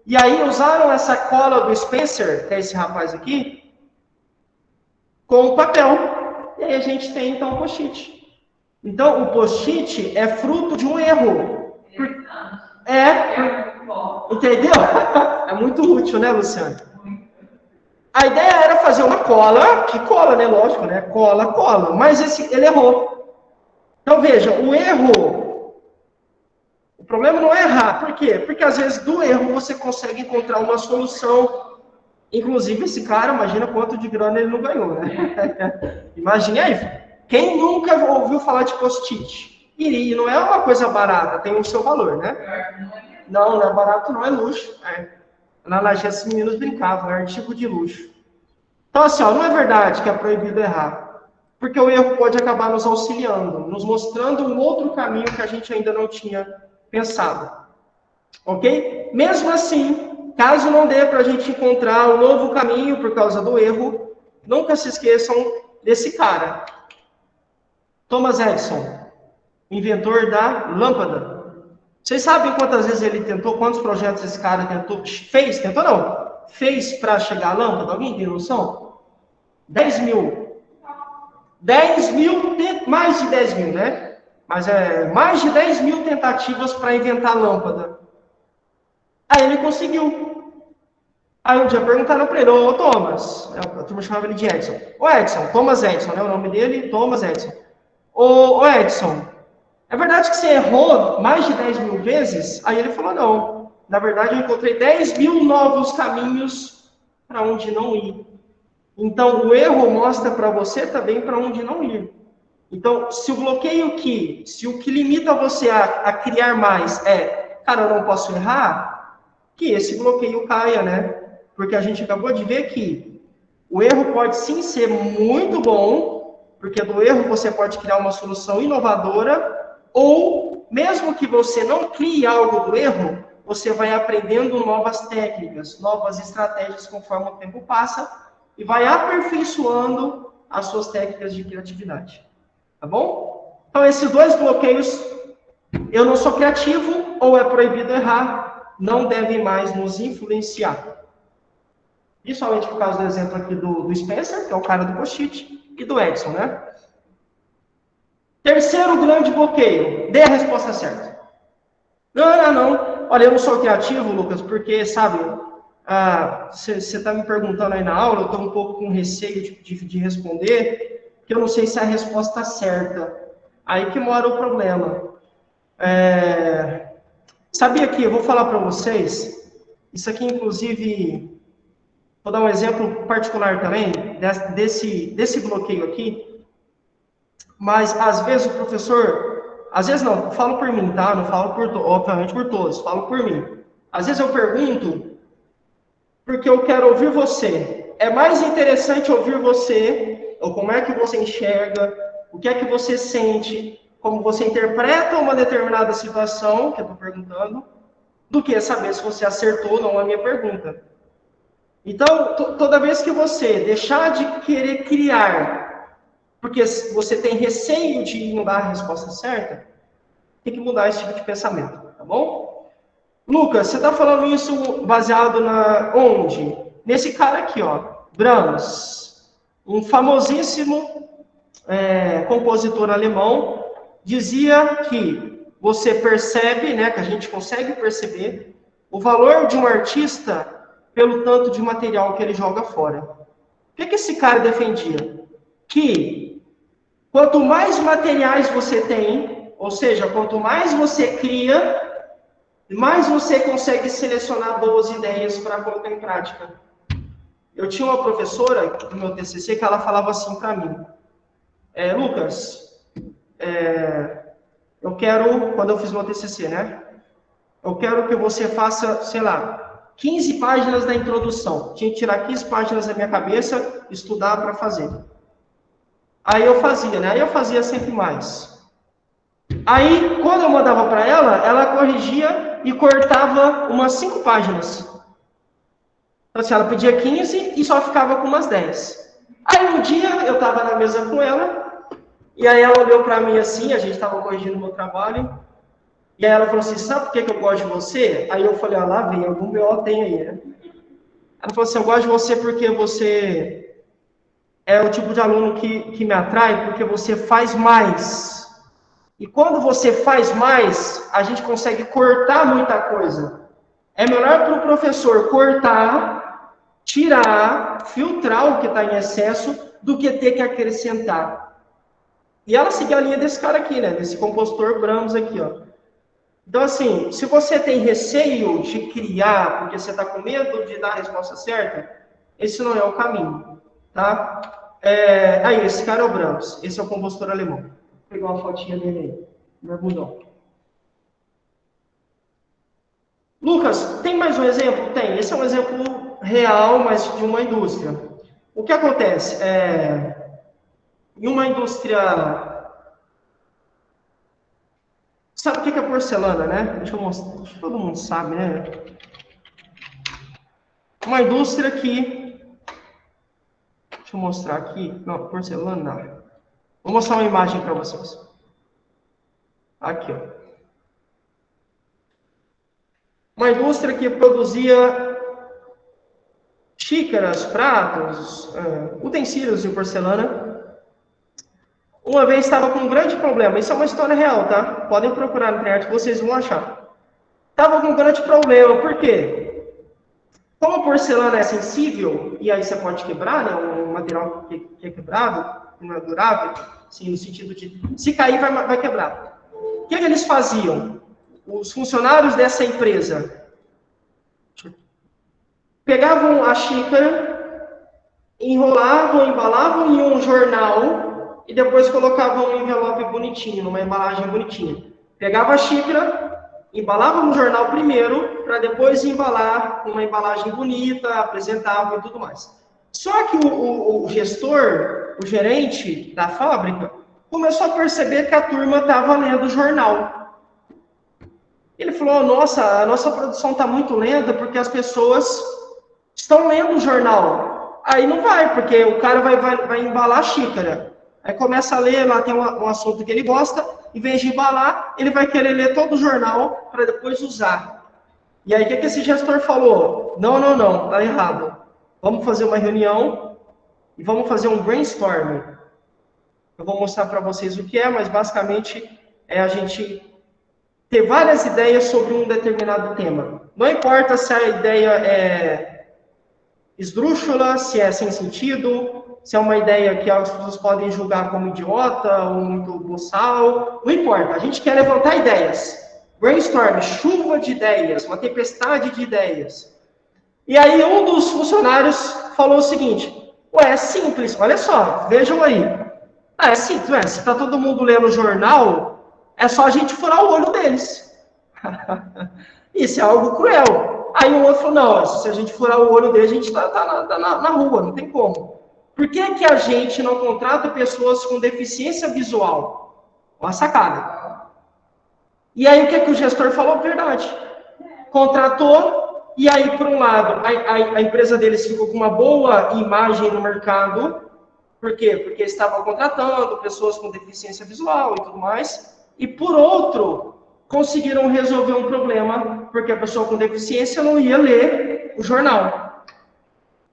S1: E aí usaram essa cola do Spencer, que é esse rapaz aqui, com papel. E aí a gente tem, então, o post-it. Então, o post-it é fruto de um erro. Entendeu? É muito útil, né, Luciano? A ideia era fazer uma cola, que cola, né? Lógico, né? Cola. Mas ele errou. Então, veja, o problema não é errar. Por quê? Porque às vezes do erro você consegue encontrar uma solução. Inclusive, esse cara, imagina quanto de grana ele não ganhou, né? Imagine aí. Quem nunca ouviu falar de post-it? E não é uma coisa barata, tem o seu valor, né? Não é barato, não, é luxo. Na agência, os meninos brincavam, é artigo de luxo. Então, assim, ó, não é verdade que é proibido errar. Porque o erro pode acabar nos auxiliando, nos mostrando um outro caminho que a gente ainda não tinha pensado. Ok? Mesmo assim, caso não dê para a gente encontrar um novo caminho por causa do erro, nunca se esqueçam desse cara. Thomas Edison, inventor da lâmpada. Vocês sabem quantas vezes ele tentou, quantos projetos esse cara fez para chegar à lâmpada? Alguém tem noção? 10 mil. 10 mil, mais de 10 mil, né? Mas mais de 10 mil tentativas para inventar a lâmpada. Aí ele conseguiu. Aí um dia perguntaram para ele, ô Thomas, a turma chamava ele de Edison. Ô Edison, Thomas Edison, né? O nome dele, Thomas Edison. Ô Edison, é verdade que você errou mais de 10 mil vezes? Aí ele falou, não. Na verdade, eu encontrei 10 mil novos caminhos para onde não ir. Então, o erro mostra para você também para onde não ir. Então, se o que limita você a criar mais cara, eu não posso errar, que esse bloqueio caia, né? Porque a gente acabou de ver que o erro pode sim ser muito bom, porque do erro você pode criar uma solução inovadora, ou mesmo que você não crie algo do erro, você vai aprendendo novas técnicas, novas estratégias conforme o tempo passa, e vai aperfeiçoando as suas técnicas de criatividade. Tá bom? Então, esses dois bloqueios, eu não sou criativo, ou é proibido errar, não devem mais nos influenciar. Principalmente por causa do exemplo aqui do Spencer, que é o cara do post-it, e do Edison, né? Terceiro grande bloqueio. Dê a resposta certa. Não. Olha, eu não sou criativo, Lucas, porque, sabe, você está me perguntando aí na aula, eu estou um pouco com receio de responder, porque eu não sei se a resposta está certa. Aí que mora o problema. Sabia que, eu vou falar para vocês, isso aqui, inclusive, vou dar um exemplo particular também, desse bloqueio aqui, mas às vezes o professor, às vezes não, falo por mim, tá? Não falo obviamente por todos, falo por mim. Às vezes eu pergunto, porque eu quero ouvir você. é mais interessante ouvir você, ou como é que você enxerga, o que é que você sente, como você interpreta uma determinada situação, que eu estou perguntando, do que saber se você acertou ou não a minha pergunta. Então, toda vez que você deixar de querer criar, porque você tem receio de não dar a resposta certa, tem que mudar esse tipo de pensamento, tá bom? Lucas, você está falando isso baseado na onde? Nesse cara aqui, ó, Brahms, um famosíssimo compositor alemão, dizia que você percebe, né, que a gente consegue perceber o valor de um artista pelo tanto de material que ele joga fora. O que esse cara defendia? Que quanto mais materiais você tem, ou seja, quanto mais você cria, mais você consegue selecionar boas ideias para colocar em prática. Eu tinha uma professora do meu TCC que ela falava assim para mim: Lucas, eu quero, quando eu fiz meu TCC, né? Eu quero que você faça, sei lá, 15 páginas da introdução. Tinha que tirar 15 páginas da minha cabeça, estudar para fazer. Aí eu fazia, né? Aí eu fazia sempre mais. Aí, quando eu mandava para ela, ela corrigia e cortava umas 5 páginas. Então, assim, ela pedia 15 e só ficava com umas 10. Aí, um dia, eu estava na mesa com ela, e aí ela olhou para mim assim, a gente estava corrigindo o meu trabalho, e aí ela falou assim, sabe por que eu gosto de você? Aí eu falei, lá vem, algum BO tem aí, né? Ela falou assim, eu gosto de você porque você é o tipo de aluno que me atrai, porque você faz mais. E quando você faz mais, a gente consegue cortar muita coisa. É melhor para o professor cortar, tirar, filtrar o que está em excesso, do que ter que acrescentar. E ela seguiu a linha desse cara aqui, né? Desse compositor Brahms aqui, ó. Então, assim, se você tem receio de criar, porque você está com medo de dar a resposta certa, esse não é o caminho, tá? Aí, esse cara é o Brahms, esse é o compositor alemão. Vou pegar uma fotinha dele aí, mergulhão. Lucas, tem mais um exemplo? Tem. Esse é um exemplo real, mas de uma indústria. O que acontece? Em uma indústria... Sabe o que é porcelana, né? Deixa eu mostrar. Acho que todo mundo sabe, né? Uma indústria que... Deixa eu mostrar aqui. Não, porcelana. Vou mostrar uma imagem para vocês. Aqui, ó. Uma indústria que produzia xícaras, pratos, utensílios de porcelana. Uma vez estava com um grande problema. Isso é uma história real, tá? Podem procurar na internet que vocês vão achar. Estava com um grande problema. Por quê? Como a porcelana é sensível, e aí você pode quebrar, né? Um material que é quebrado, não é durável, assim, no sentido de, se cair, vai quebrar. O que eles faziam? Os funcionários dessa empresa pegavam a xícara, enrolavam, embalavam em um jornal e depois colocavam um envelope bonitinho, numa embalagem bonitinha. Pegava a xícara, embalava no jornal primeiro, para depois embalar numa embalagem bonita, apresentável e tudo mais. Só que o gestor, o gerente da fábrica, começou a perceber que a turma estava lendo o jornal. Ele falou, nossa, a nossa produção está muito lenta porque as pessoas estão lendo o jornal. Aí não vai, porque o cara vai embalar a xícara. Aí começa a ler, lá tem um assunto que ele gosta, em vez de embalar, ele vai querer ler todo o jornal para depois usar. E aí o que esse gestor falou? Não, tá errado. Vamos fazer uma reunião e vamos fazer um brainstorming. Eu vou mostrar para vocês o que é, mas basicamente é a gente ter várias ideias sobre um determinado tema. Não importa se a ideia é esdrúxula, se é sem sentido, se é uma ideia que as pessoas podem julgar como idiota ou muito boçal, não importa, a gente quer levantar ideias. Brainstorm, chuva de ideias, uma tempestade de ideias. E aí um dos funcionários falou o seguinte, é simples, olha só, vejam aí. É simples, se está todo mundo lendo o jornal, é só a gente furar o olho deles. Isso é algo cruel. Aí o outro falou, não, se a gente furar o olho dele, a gente tá na rua, não tem como. Por que que a gente não contrata pessoas com deficiência visual? Uma sacada. E aí o que que o gestor falou? Verdade. Contratou, e aí, por um lado, a empresa deles ficou com uma boa imagem no mercado. Por quê? Porque estavam contratando pessoas com deficiência visual e tudo mais. E, por outro, conseguiram resolver um problema, porque a pessoa com deficiência não ia ler o jornal.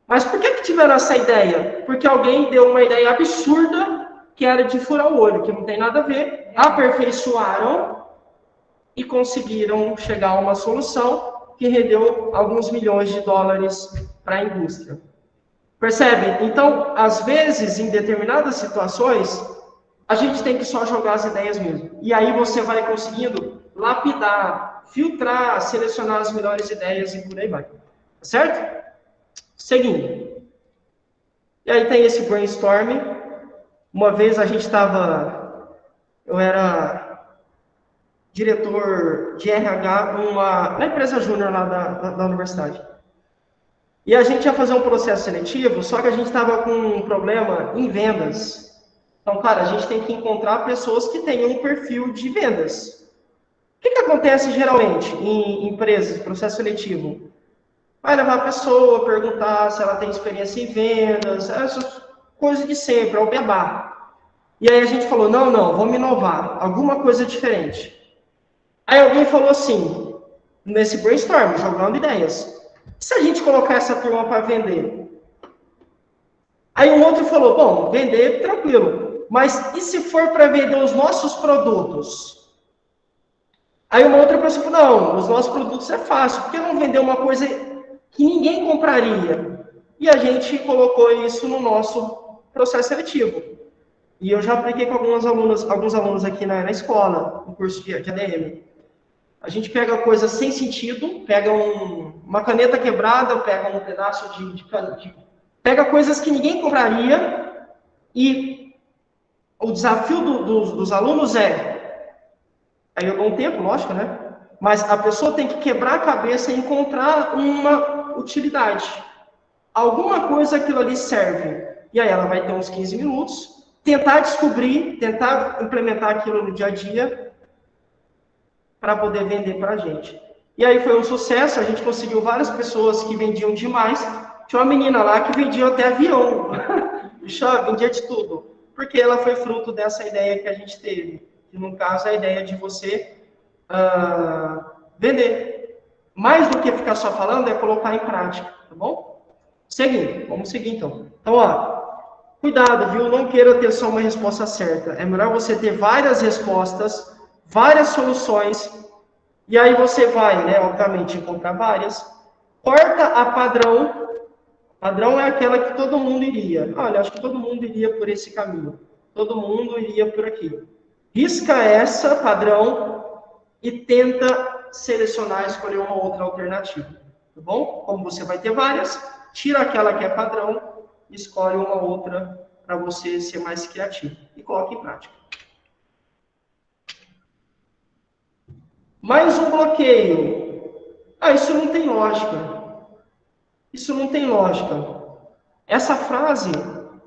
S1: Mas por que tiveram essa ideia? Porque alguém deu uma ideia absurda, que era de furar o olho, que não tem nada a ver, aperfeiçoaram e conseguiram chegar a uma solução que rendeu alguns milhões de dólares para a indústria. Percebe? Então, às vezes, em determinadas situações, a gente tem que só jogar as ideias mesmo. E aí você vai conseguindo lapidar, filtrar, selecionar as melhores ideias e por aí vai. Certo? Seguindo. E aí tem esse brainstorming. Uma vez a gente estava... Eu era diretor de RH na empresa júnior lá da universidade. E a gente ia fazer um processo seletivo, só que a gente estava com um problema em vendas. Então, cara, a gente tem que encontrar pessoas que tenham um perfil de vendas. O que acontece geralmente em empresas, processo seletivo? Vai levar a pessoa, perguntar se ela tem experiência em vendas, essas coisas de sempre, é o beabá. E aí a gente falou, não, vamos inovar, alguma coisa diferente. Aí alguém falou assim, nesse brainstorm, jogando ideias, se a gente colocar essa turma para vender? Aí um outro falou, bom, vender tranquilo, mas e se for para vender os nossos produtos? Aí uma outra pessoa falou, não, os nossos produtos é fácil, por que não vender uma coisa que ninguém compraria? E a gente colocou isso no nosso processo seletivo. E eu já apliquei com alguns alunos aqui na escola, no curso de ADM. A gente pega coisas sem sentido, pega uma caneta quebrada, pega um pedaço pega coisas que ninguém compraria, e o desafio dos alunos aí eu dou um tempo, lógico, né? Mas a pessoa tem que quebrar a cabeça e encontrar uma utilidade. Alguma coisa aquilo ali serve. E aí ela vai ter uns 15 minutos, tentar descobrir, tentar implementar aquilo no dia a dia, para poder vender para a gente. E aí foi um sucesso, a gente conseguiu várias pessoas que vendiam demais. Tinha uma menina lá que vendia até avião, vendia de tudo, porque ela foi fruto dessa ideia que a gente teve, que no caso é a ideia de você vender. Mais do que ficar só falando, é colocar em prática, tá bom? Seguindo, vamos seguir então. Então, cuidado, viu? Não queira ter só uma resposta certa. É melhor você ter várias respostas, várias soluções, e aí você vai, né, obviamente, encontrar várias. Corta a padrão. Padrão é aquela que todo mundo iria. Olha, acho que todo mundo iria por esse caminho. Todo mundo iria por aqui. Risca essa padrão e tenta selecionar, escolher uma outra alternativa. Tá bom? Como você vai ter várias, tira aquela que é padrão e escolhe uma outra para você ser mais criativo. E coloque em prática. Mais um bloqueio. Isso não tem lógica. Isso não tem lógica. Essa frase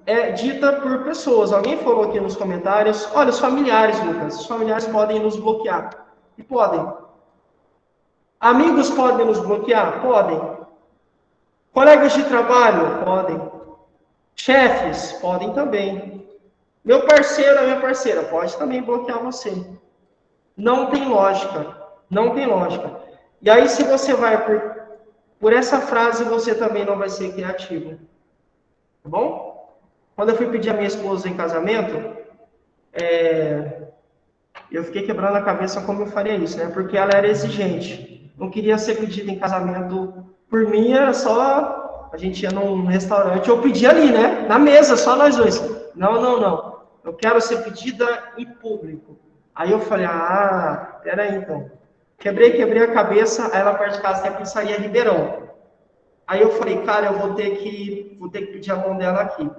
S1: é dita por pessoas. Alguém falou aqui nos comentários, olha, os familiares, Lucas, os familiares podem nos bloquear. E podem. Amigos podem nos bloquear? Podem. Colegas de trabalho? Podem. Chefes? Podem também. Meu parceiro, a minha parceira, pode também bloquear você. Não tem lógica. Não tem lógica. E aí, se você vai por essa frase, você também não vai ser criativo. Tá bom? Quando eu fui pedir a minha esposa em casamento, eu fiquei quebrando a cabeça como eu faria isso, né? Porque ela era exigente. Não queria ser pedida em casamento por mim, era só... A gente ia num restaurante, eu pedia ali, né? Na mesa, só nós dois. Não. Eu quero ser pedida em público. Aí eu falei, peraí então. Quebrei a cabeça, aí ela perto de casa tem a pizzaria Ribeirão. Aí eu falei, cara, eu vou ter que pedir a mão dela aqui.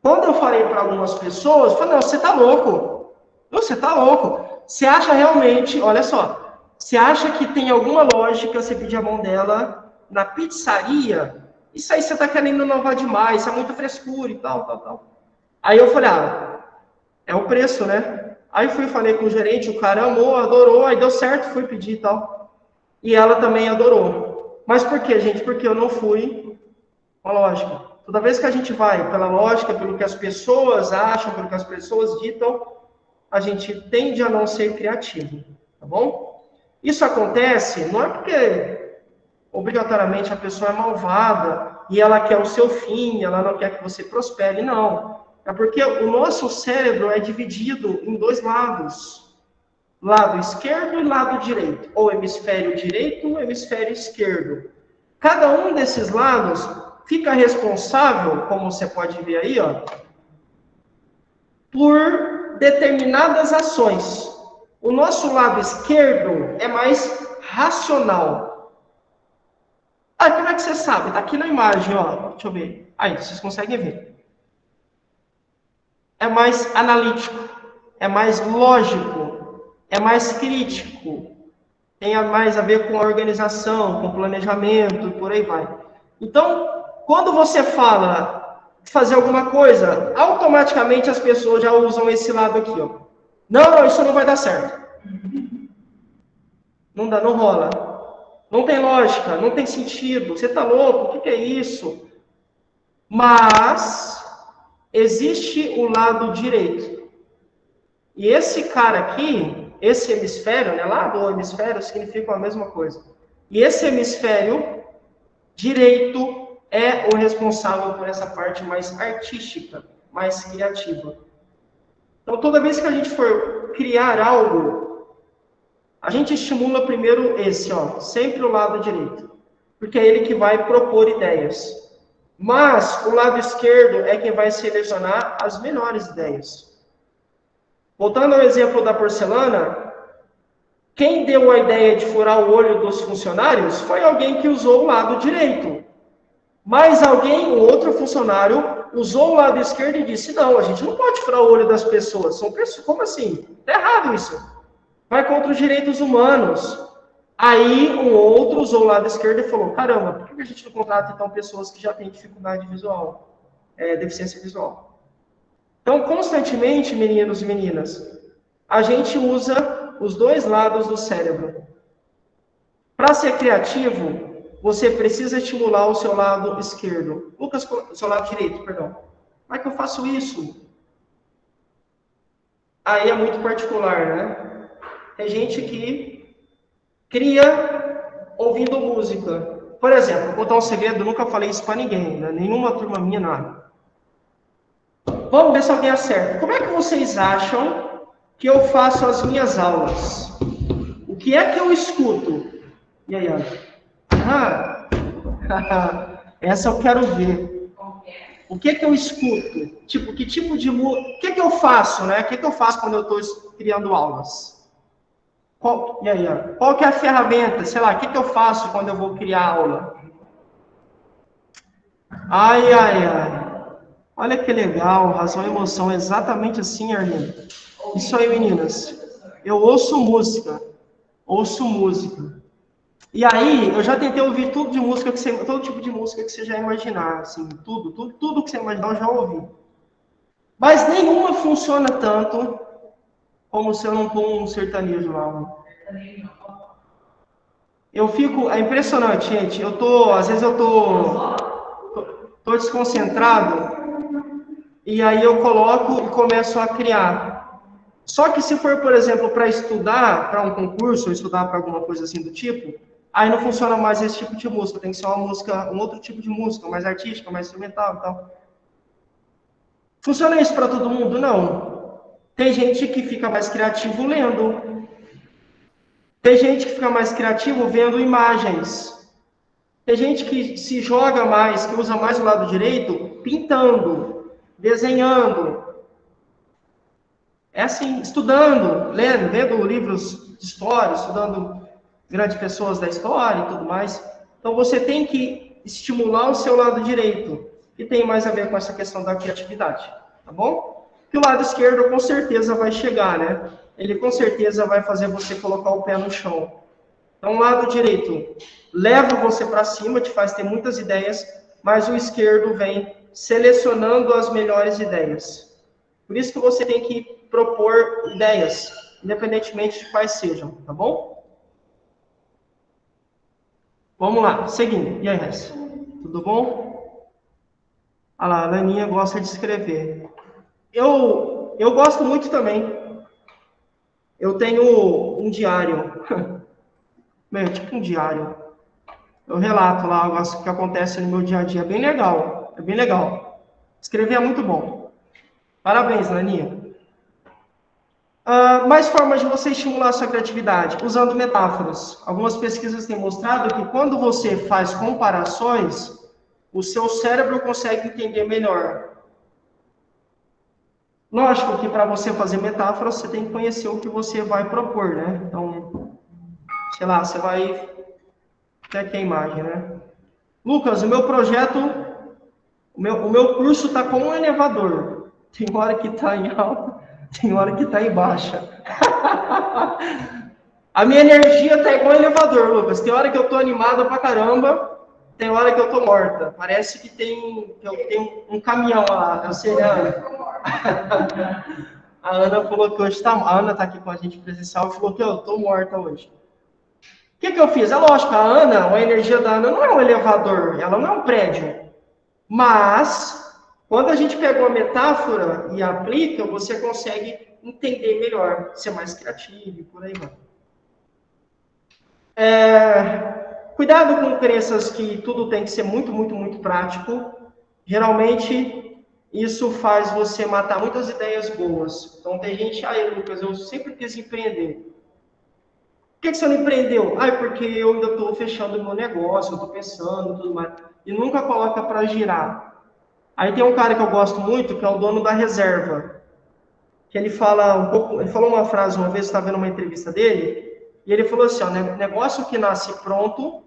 S1: Quando eu falei para algumas pessoas, eu falei, não, você tá louco. Não, você tá louco. Você acha realmente, olha só, você acha que tem alguma lógica você pedir a mão dela na pizzaria, isso aí você está querendo inovar demais, isso é muito frescura e tal, tal, tal. Aí eu falei, é o preço, né? Aí fui, falei com o gerente, o cara amou, adorou, aí deu certo, fui pedir e tal. E ela também adorou. Mas por quê, gente? Porque eu não fui com a lógica. Toda vez que a gente vai pela lógica, pelo que as pessoas acham, pelo que as pessoas ditam, a gente tende a não ser criativo, tá bom? Isso acontece não é porque obrigatoriamente a pessoa é malvada e ela quer o seu fim, ela não quer que você prospere, não. É porque o nosso cérebro é dividido em dois lados. Lado esquerdo e lado direito. Ou hemisfério direito ou hemisfério esquerdo. Cada um desses lados fica responsável, como você pode ver aí, ó, por determinadas ações. O nosso lado esquerdo é mais racional. Como é que você sabe? Está aqui na imagem, ó. Deixa eu ver. Aí, vocês conseguem ver. É mais analítico, é mais lógico, é mais crítico, tem mais a ver com a organização, com planejamento, e por aí vai. Então, quando você fala de fazer alguma coisa, automaticamente as pessoas já usam esse lado aqui, ó. Não, isso não vai dar certo. Não dá, não rola. Não tem lógica, não tem sentido. Você tá louco? O que é isso? Mas existe o lado direito. E esse cara aqui, esse hemisfério, né, lado ou hemisfério significam a mesma coisa. E esse hemisfério direito é o responsável por essa parte mais artística, mais criativa. Então, toda vez que a gente for criar algo, a gente estimula primeiro esse, ó, sempre o lado direito, porque é ele que vai propor ideias. Mas o lado esquerdo é quem vai selecionar as melhores ideias. Voltando ao exemplo da porcelana, quem deu a ideia de furar o olho dos funcionários foi alguém que usou o lado direito. Mas alguém, um outro funcionário, usou o lado esquerdo e disse, não, a gente não pode furar o olho das pessoas. São pessoas, como assim? Está errado isso. Vai contra os direitos humanos. Aí um outro usou o lado esquerdo e falou, caramba, por que a gente não contrata então pessoas que já têm dificuldade visual, deficiência visual? Então, constantemente, meninos e meninas, a gente usa os dois lados do cérebro. Para ser criativo, você precisa estimular o seu lado esquerdo. Lucas, o seu lado direito, perdão. Como é que eu faço isso? Aí é muito particular, né? Tem gente que cria ouvindo música. Por exemplo, vou contar um segredo, eu nunca falei isso para ninguém, né? Nenhuma turma minha, nada. Vamos ver se alguém acerta. Como é que vocês acham que eu faço as minhas aulas? O que é que eu escuto? E aí, olha. Essa eu quero ver. O que é que eu escuto? Tipo, que tipo de música? O que é que eu faço, né? O que é que eu faço quando eu estou criando aulas? E aí, olha. Qual que é a ferramenta? Sei lá, o que é que eu faço quando eu vou criar aula? Ai, ai, ai. Olha que legal, razão e emoção, exatamente assim, Arlindo. Isso aí, meninas. Eu ouço música. E aí, eu já tentei ouvir tudo de música que você, todo tipo de música que você já imaginar, assim, tudo que você imaginar eu já ouvi. Mas nenhuma funciona tanto como se eu não pôr um sertanejo lá. Eu fico, é impressionante, gente. Às vezes eu tô desconcentrado. E aí eu coloco e começo a criar. Só que se for, por exemplo, para estudar, para um concurso, ou estudar para alguma coisa assim do tipo, aí não funciona mais esse tipo de música. Tem que ser uma música, um outro tipo de música, mais artística, mais instrumental e tal. Funciona isso para todo mundo? Não. Tem gente que fica mais criativo lendo. Tem gente que fica mais criativo vendo imagens. Tem gente que se joga mais, que usa mais o lado direito, pintando, desenhando. É assim, estudando, lendo livros de história, estudando grandes pessoas da história e tudo mais. Então você tem que estimular o seu lado direito, que tem mais a ver com essa questão da criatividade, tá bom? Que o lado esquerdo com certeza vai chegar, né? Ele com certeza vai fazer você colocar o pé no chão. Então, o lado direito leva você para cima, te faz ter muitas ideias, mas o esquerdo vem selecionando as melhores ideias. Por isso que você tem que propor ideias, independentemente de quais sejam, tá bom? Vamos lá, seguindo. E aí, Rez? Tudo bom? Olha lá, a Laninha gosta de escrever. Eu gosto muito também. Eu tenho um diário. Meu, tipo um diário. Eu relato lá o que acontece no meu dia a dia. É bem legal. É bem legal. Escrever é muito bom. Parabéns, Laninha. Mais formas de você estimular a sua criatividade, usando metáforas. Algumas pesquisas têm mostrado que quando você faz comparações, o seu cérebro consegue entender melhor. Lógico que para você fazer metáfora, você tem que conhecer o que você vai propor, né? Então, sei lá, você vai ter aqui a imagem, né? Lucas, o meu projeto, o meu curso está com um elevador. Tem hora que está em alta, tem hora que está em baixa. A minha energia tá igual um elevador, Lucas. Tem hora que eu tô animada pra caramba, tem hora que eu tô morta. Parece que tem um caminhão lá. Eu sei, né, Ana? A Ana falou que hoje tá. A Ana tá aqui com a gente presencial e falou que eu tô morta hoje. O que eu fiz? É lógico, a Ana, a energia da Ana não é um elevador, ela não é um prédio. Mas, quando a gente pega uma metáfora e aplica, você consegue entender melhor, ser mais criativo e por aí vai. Cuidado com crenças que tudo tem que ser muito, muito, muito prático. Geralmente, isso faz você matar muitas ideias boas. Então, tem gente, Lucas, eu sempre quis empreender. Por que você não empreendeu? Porque eu ainda estou fechando o meu negócio, eu estou pensando e tudo mais. E nunca coloca para girar. Aí tem um cara que eu gosto muito, que é o dono da reserva. Que ele fala um pouco, ele falou uma frase uma vez, eu estava vendo uma entrevista dele, e ele falou assim, negócio que nasce pronto,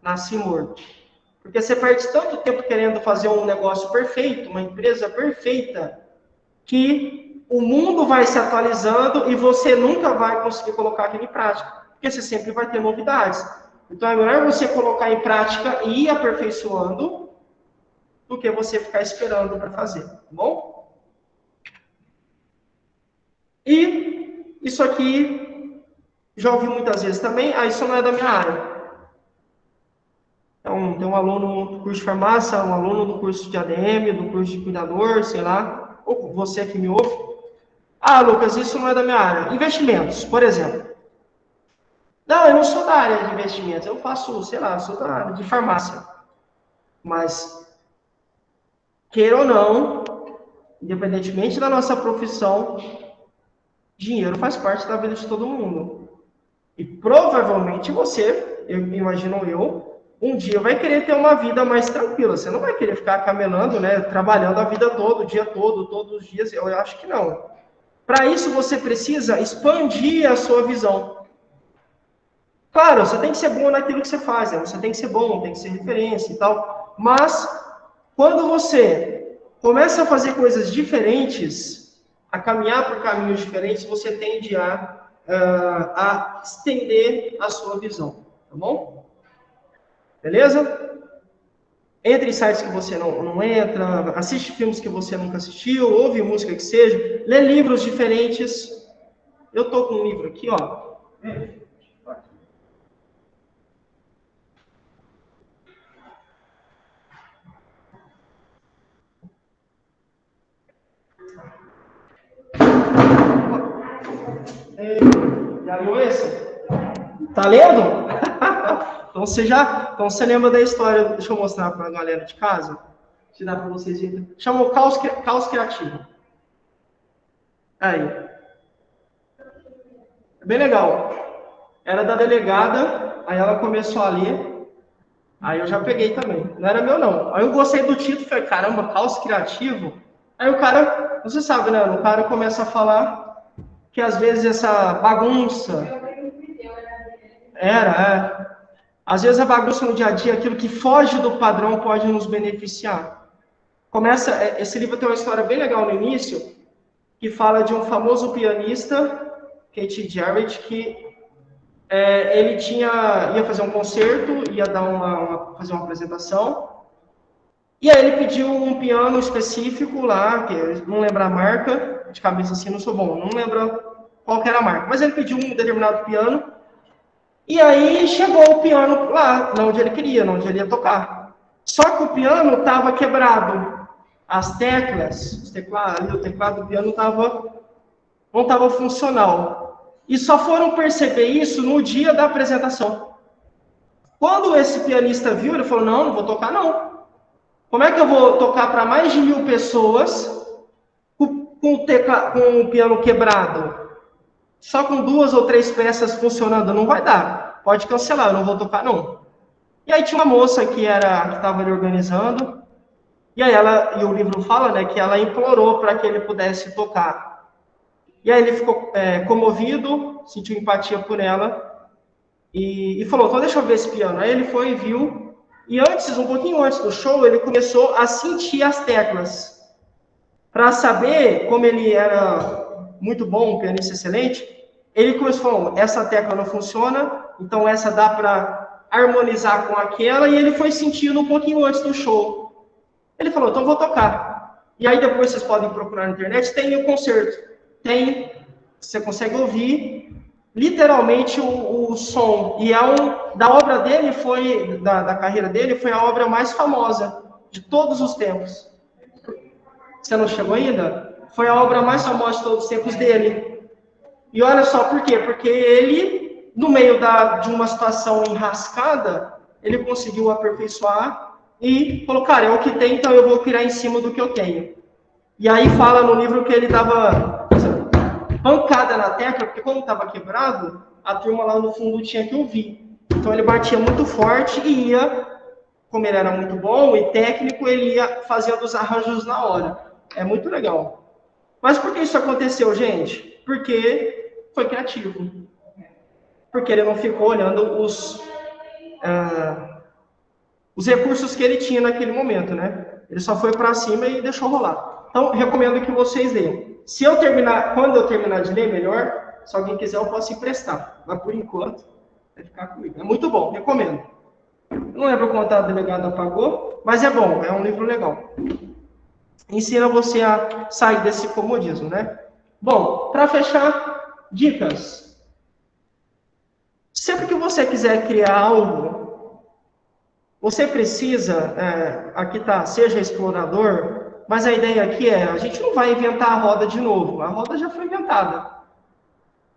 S1: nasce morto. Porque você perde tanto tempo querendo fazer um negócio perfeito, uma empresa perfeita, que o mundo vai se atualizando e você nunca vai conseguir colocar aquilo em prática. Porque você sempre vai ter novidades. Então é melhor você colocar em prática e ir aperfeiçoando do que você ficar esperando para fazer, tá bom? E isso aqui já ouvi muitas vezes também, isso não é da minha área. Então, tem um aluno do curso de farmácia, um aluno do curso de ADM, do curso de cuidador, sei lá, ou você que me ouve. Lucas, isso não é da minha área. Investimentos, por exemplo. Não, eu não sou da área de investimentos, eu faço, sei lá, sou da área de farmácia. Mas, queira ou não, independentemente da nossa profissão, dinheiro faz parte da vida de todo mundo. E provavelmente você, eu imagino eu, um dia vai querer ter uma vida mais tranquila. Você não vai querer ficar camelando, né, trabalhando a vida toda, o dia todo, todos os dias. Eu acho que não. Para isso, você precisa expandir a sua visão. Claro, você tem que ser bom naquilo que você faz, né? Você tem que ser bom, tem que ser referência e tal. Mas, quando você começa a fazer coisas diferentes, a caminhar por caminhos diferentes, você tende a estender a sua visão, tá bom? Beleza? Entre em sites que você não entra, assiste filmes que você nunca assistiu, ouve música que seja, lê livros diferentes. Eu tô com um livro aqui, ó. Já viu esse? Tá lendo? Então você lembra da história, deixa eu mostrar para a galera de casa, se dá para vocês verem. Chamou Caos Criativo. Aí. É bem legal. Era da delegada, aí ela começou a ler, aí eu já peguei também. Não era meu, não. Aí eu gostei do título, falei, caramba, Caos Criativo. Aí o cara, você sabe, né? O cara começa a falar que às vezes essa bagunça às vezes a bagunça no dia a dia, aquilo que foge do padrão pode nos beneficiar. Esse livro tem uma história bem legal no início, que fala de um famoso pianista, Keith Jarrett, que ele ia fazer um concerto, ia fazer uma apresentação, e aí ele pediu um piano específico lá, que eu não lembro a marca, de cabeça assim não sou bom, não lembro qual que era a marca, mas ele pediu um determinado piano, e aí chegou o piano lá, onde ele queria, onde ele ia tocar. Só que o piano estava quebrado, as teclas, o teclado do piano não estava funcional. E só foram perceber isso no dia da apresentação. Quando esse pianista viu, ele falou, não vou tocar não. Como é que eu vou tocar para mais de 1.000 pessoas com o piano quebrado? Só com 2 ou 3 peças funcionando não vai dar. Pode cancelar, eu não vou tocar não. E aí tinha uma moça que estava ali organizando, e aí e o livro fala, né, que ela implorou para que ele pudesse tocar. E aí ele ficou comovido, sentiu empatia por ela, e falou, então deixa eu ver esse piano. Aí ele foi e viu, e um pouquinho antes do show, ele começou a sentir as teclas. Para saber como ele era muito bom, um pianista excelente, ele começou falando, essa tecla não funciona, então essa dá para harmonizar com aquela, e ele foi sentindo um pouquinho antes do show. Ele falou, então vou tocar. E aí depois vocês podem procurar na internet, tem o concerto. Você consegue ouvir literalmente o som. E da obra dele, da carreira dele, foi a obra mais famosa de todos os tempos. Você não chegou ainda? Foi a obra mais famosa de todos os tempos dele. E olha só por quê? Porque ele, no meio de uma situação enrascada, ele conseguiu aperfeiçoar e falou, cara, é o que tem, então eu vou criar em cima do que eu tenho. E aí fala no livro que ele dava pancada na tecla, porque quando estava quebrado, a turma lá no fundo tinha que ouvir. Então ele batia muito forte e como ele era muito bom e técnico, ele ia fazendo os arranjos na hora. É muito legal. Mas por que isso aconteceu, gente? Porque foi criativo. Porque ele não ficou olhando os recursos que ele tinha naquele momento, né? Ele só foi para cima e deixou rolar. Então, recomendo que vocês leiam. Quando eu terminar de ler, melhor, se alguém quiser, eu posso emprestar. Mas, por enquanto, vai ficar comigo. É muito bom, recomendo. Não lembro quanto a delegada pagou, mas é bom, é um livro legal. Ensina você a sair desse comodismo, né? Bom, para fechar, dicas. Sempre que você quiser criar algo, você precisa, aqui tá, seja explorador, mas a ideia aqui a gente não vai inventar a roda de novo, a roda já foi inventada.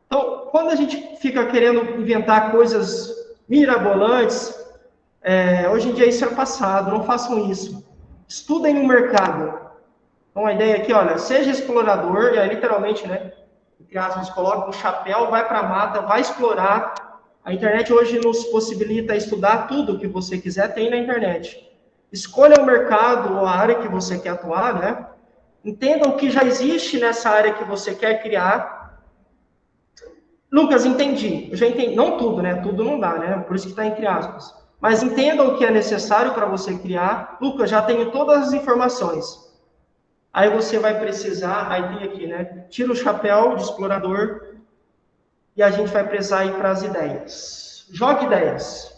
S1: Então, quando a gente fica querendo inventar coisas mirabolantes, hoje em dia isso é passado, não façam isso. Estudem o mercado. Então, a ideia aqui, olha, seja explorador, e aí literalmente, né, entre aspas, coloca um chapéu, vai para a mata, vai explorar. A internet hoje nos possibilita estudar tudo que você quiser, tem na internet. Escolha o mercado ou a área que você quer atuar, né? Entenda o que já existe nessa área que você quer criar. Lucas, entendi. Eu já entendi. Não tudo, né? Tudo não dá, né? Por isso que está entre aspas. Mas entenda o que é necessário para você criar. Lucas, já tenho todas as informações. Aí você vai precisar, aí tem aqui, né? Tira o chapéu de explorador e a gente vai precisar ir para as ideias. Joga ideias.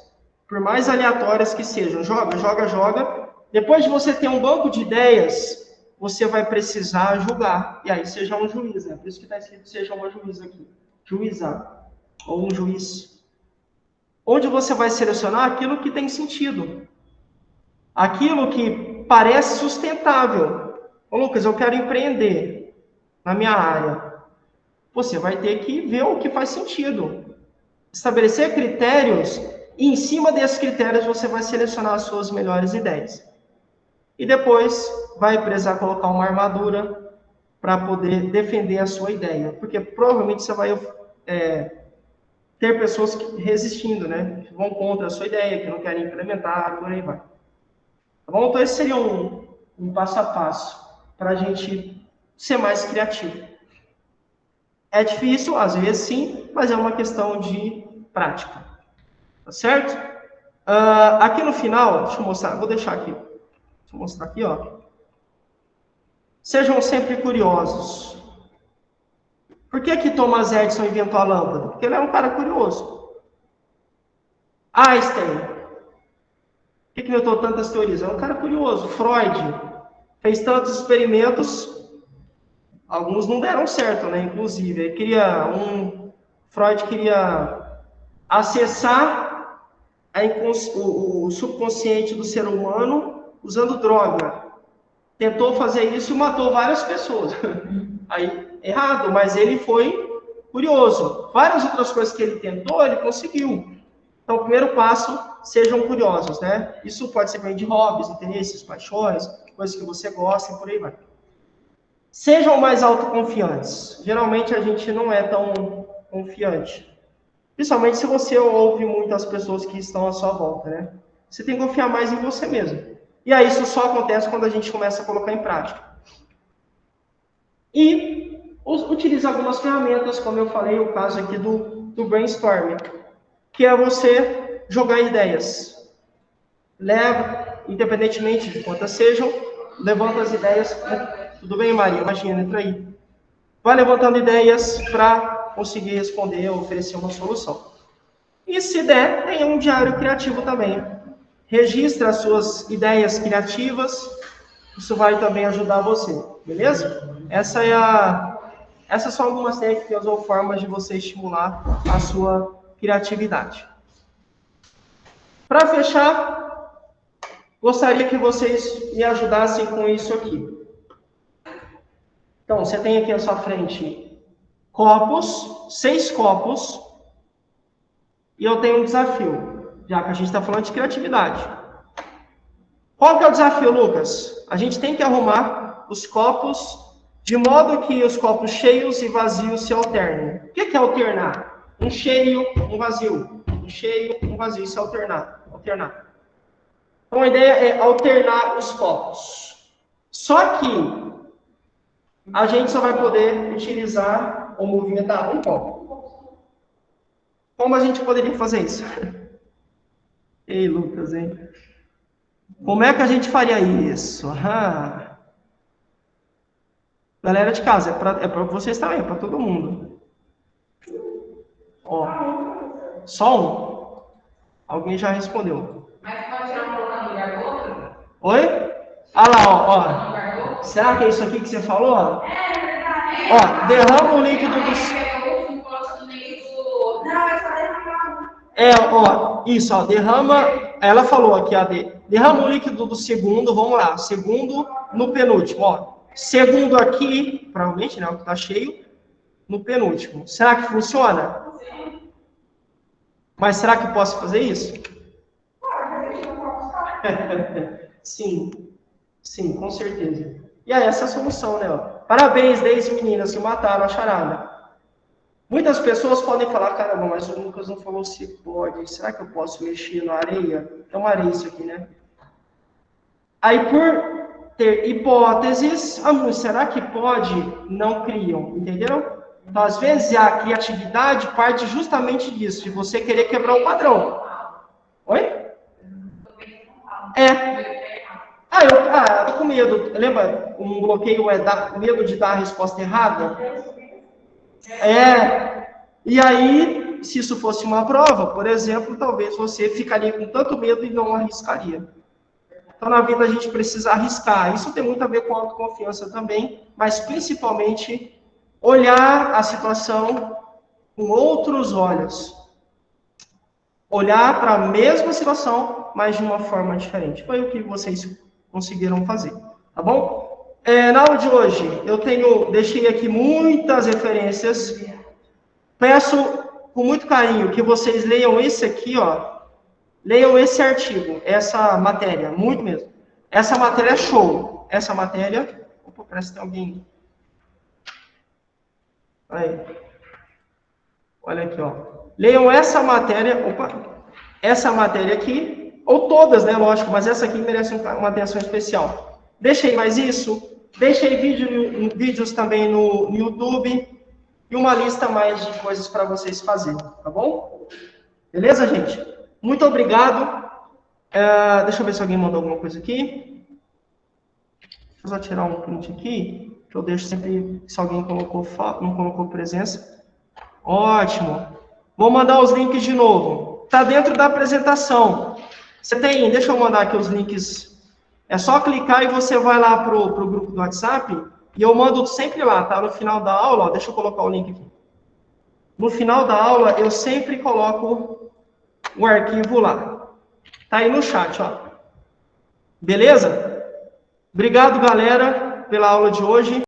S1: Por mais aleatórias que sejam. Joga. Depois de você ter um banco de ideias, você vai precisar julgar. E aí seja um juiz, né? Por isso que está escrito seja uma juíza aqui. Juizar. Ou um juiz. Onde você vai selecionar aquilo que tem sentido. Aquilo que parece sustentável. Ô, Lucas, eu quero empreender na minha área. Você vai ter que ver o que faz sentido. Estabelecer critérios e, em cima desses critérios, você vai selecionar as suas melhores ideias. E depois vai precisar colocar uma armadura para poder defender a sua ideia. Porque provavelmente você vai ter pessoas resistindo, né? Que vão contra a sua ideia, que não querem implementar, por aí vai. Tá bom? Então, esse seria um passo a passo para a gente ser mais criativo. É difícil, às vezes sim, mas é uma questão de prática. Tá certo? Aqui no final, deixa eu mostrar, vou deixar aqui. Deixa eu mostrar aqui, ó. Sejam sempre curiosos. Por que Thomas Edison inventou a lâmpada? Porque ele era um cara curioso. Einstein. Por que inventou tantas teorias? É um cara curioso. Freud fez tantos experimentos, alguns não deram certo, né? Inclusive, Freud queria acessar o subconsciente do ser humano usando droga. Tentou fazer isso e matou várias pessoas. Aí, errado, mas ele foi curioso. Várias outras coisas que ele tentou, ele conseguiu. Então, o primeiro passo, sejam curiosos, né? Isso pode ser de hobbies, interesses, paixões, coisas que você gosta e por aí vai. Sejam mais autoconfiantes. Geralmente, a gente não é tão confiante. Principalmente se você ouve muitas pessoas que estão à sua volta, né? Você tem que confiar mais em você mesmo. E aí, isso só acontece quando a gente começa a colocar em prática. E utilizar algumas ferramentas, como eu falei, o caso aqui do brainstorming, que é você jogar ideias. Leva, independentemente de quantas sejam, levanta as ideias. Tudo bem, Maria? Imagina, entra aí. Vai levantando ideias para conseguir responder ou oferecer uma solução. E se der, tenha um diário criativo também. Registre as suas ideias criativas. Isso vai também ajudar você, beleza? Essas são algumas técnicas ou formas de você estimular a sua criatividade. Para fechar, gostaria que vocês me ajudassem com isso aqui. Então, você tem aqui à sua frente copos, 6 copos, e eu tenho um desafio, já que a gente está falando de criatividade. Qual que é o desafio, Lucas? A gente tem que arrumar os copos de modo que os copos cheios e vazios se alternem. O que é alternar? Um cheio, um vazio. Um cheio, um vazio. Isso é alternar. Então, a ideia é alternar os copos. Só que a gente só vai poder utilizar ou movimentar um copo. Como a gente poderia fazer isso? Ei, Lucas, hein? Como é que a gente faria isso? Galera de casa, é para vocês também, é para todo mundo. Ó, só um. Alguém já respondeu.
S3: Mas pode tirar um colocando no lugar do outro?
S1: Oi? Ah lá, ó. Será que é isso aqui que você falou?
S3: É verdade.
S1: Ó, derrama o líquido do...
S3: Não, é só derramar.
S1: Ó, isso, ó, derrama... Ela falou aqui, derrama o líquido do segundo, vamos lá, segundo no penúltimo, ó. Segundo aqui, provavelmente, né, o que tá cheio, no penúltimo. Será que funciona? Mas será que eu posso fazer isso? Sim, com certeza. E aí, essa é a solução, né? Ó. Parabéns, 10 meninas que mataram a charada. Muitas pessoas podem falar, caramba, mas o Lucas não falou se pode. Será que eu posso mexer na areia? É uma areia isso aqui, né? Aí, por ter hipóteses, será que pode? Não criam, entenderam? Então, às vezes, a criatividade parte justamente disso, de você querer quebrar o padrão. Oi? Eu tô com medo. Lembra? Um bloqueio é medo de dar a resposta errada? E aí, se isso fosse uma prova, por exemplo, talvez você ficaria com tanto medo e não arriscaria. Então, na vida, a gente precisa arriscar. Isso tem muito a ver com autoconfiança também, mas principalmente olhar a situação com outros olhos. Olhar para a mesma situação, mas de uma forma diferente. Foi o que vocês conseguiram fazer, tá bom? Na aula de hoje, deixei aqui muitas referências. Peço com muito carinho que vocês leiam esse aqui, ó. Leiam esse artigo, essa matéria, muito mesmo. Essa matéria é show. Essa matéria... Opa, parece que tem alguém... Aí. Olha aqui, ó. Leiam essa matéria... Essa matéria aqui, ou todas, né, lógico, mas essa aqui merece uma atenção especial. Deixei mais isso. Deixei vídeos também no YouTube. E uma lista mais de coisas para vocês fazerem, tá bom? Beleza, gente? Muito obrigado. Deixa eu ver se alguém mandou alguma coisa aqui. Deixa eu só tirar um print aqui, que eu deixo sempre, se alguém não colocou presença. Ótimo. Vou mandar os links de novo. está dentro da apresentação. Você tem, deixa eu mandar aqui os links. É só clicar e você vai lá pro grupo do WhatsApp, e eu mando sempre lá, tá? No final da aula, ó, deixa eu colocar o link aqui. No final da aula, eu sempre coloco o arquivo lá. Tá aí no chat, ó. Beleza? Obrigado, galera, pela aula de hoje.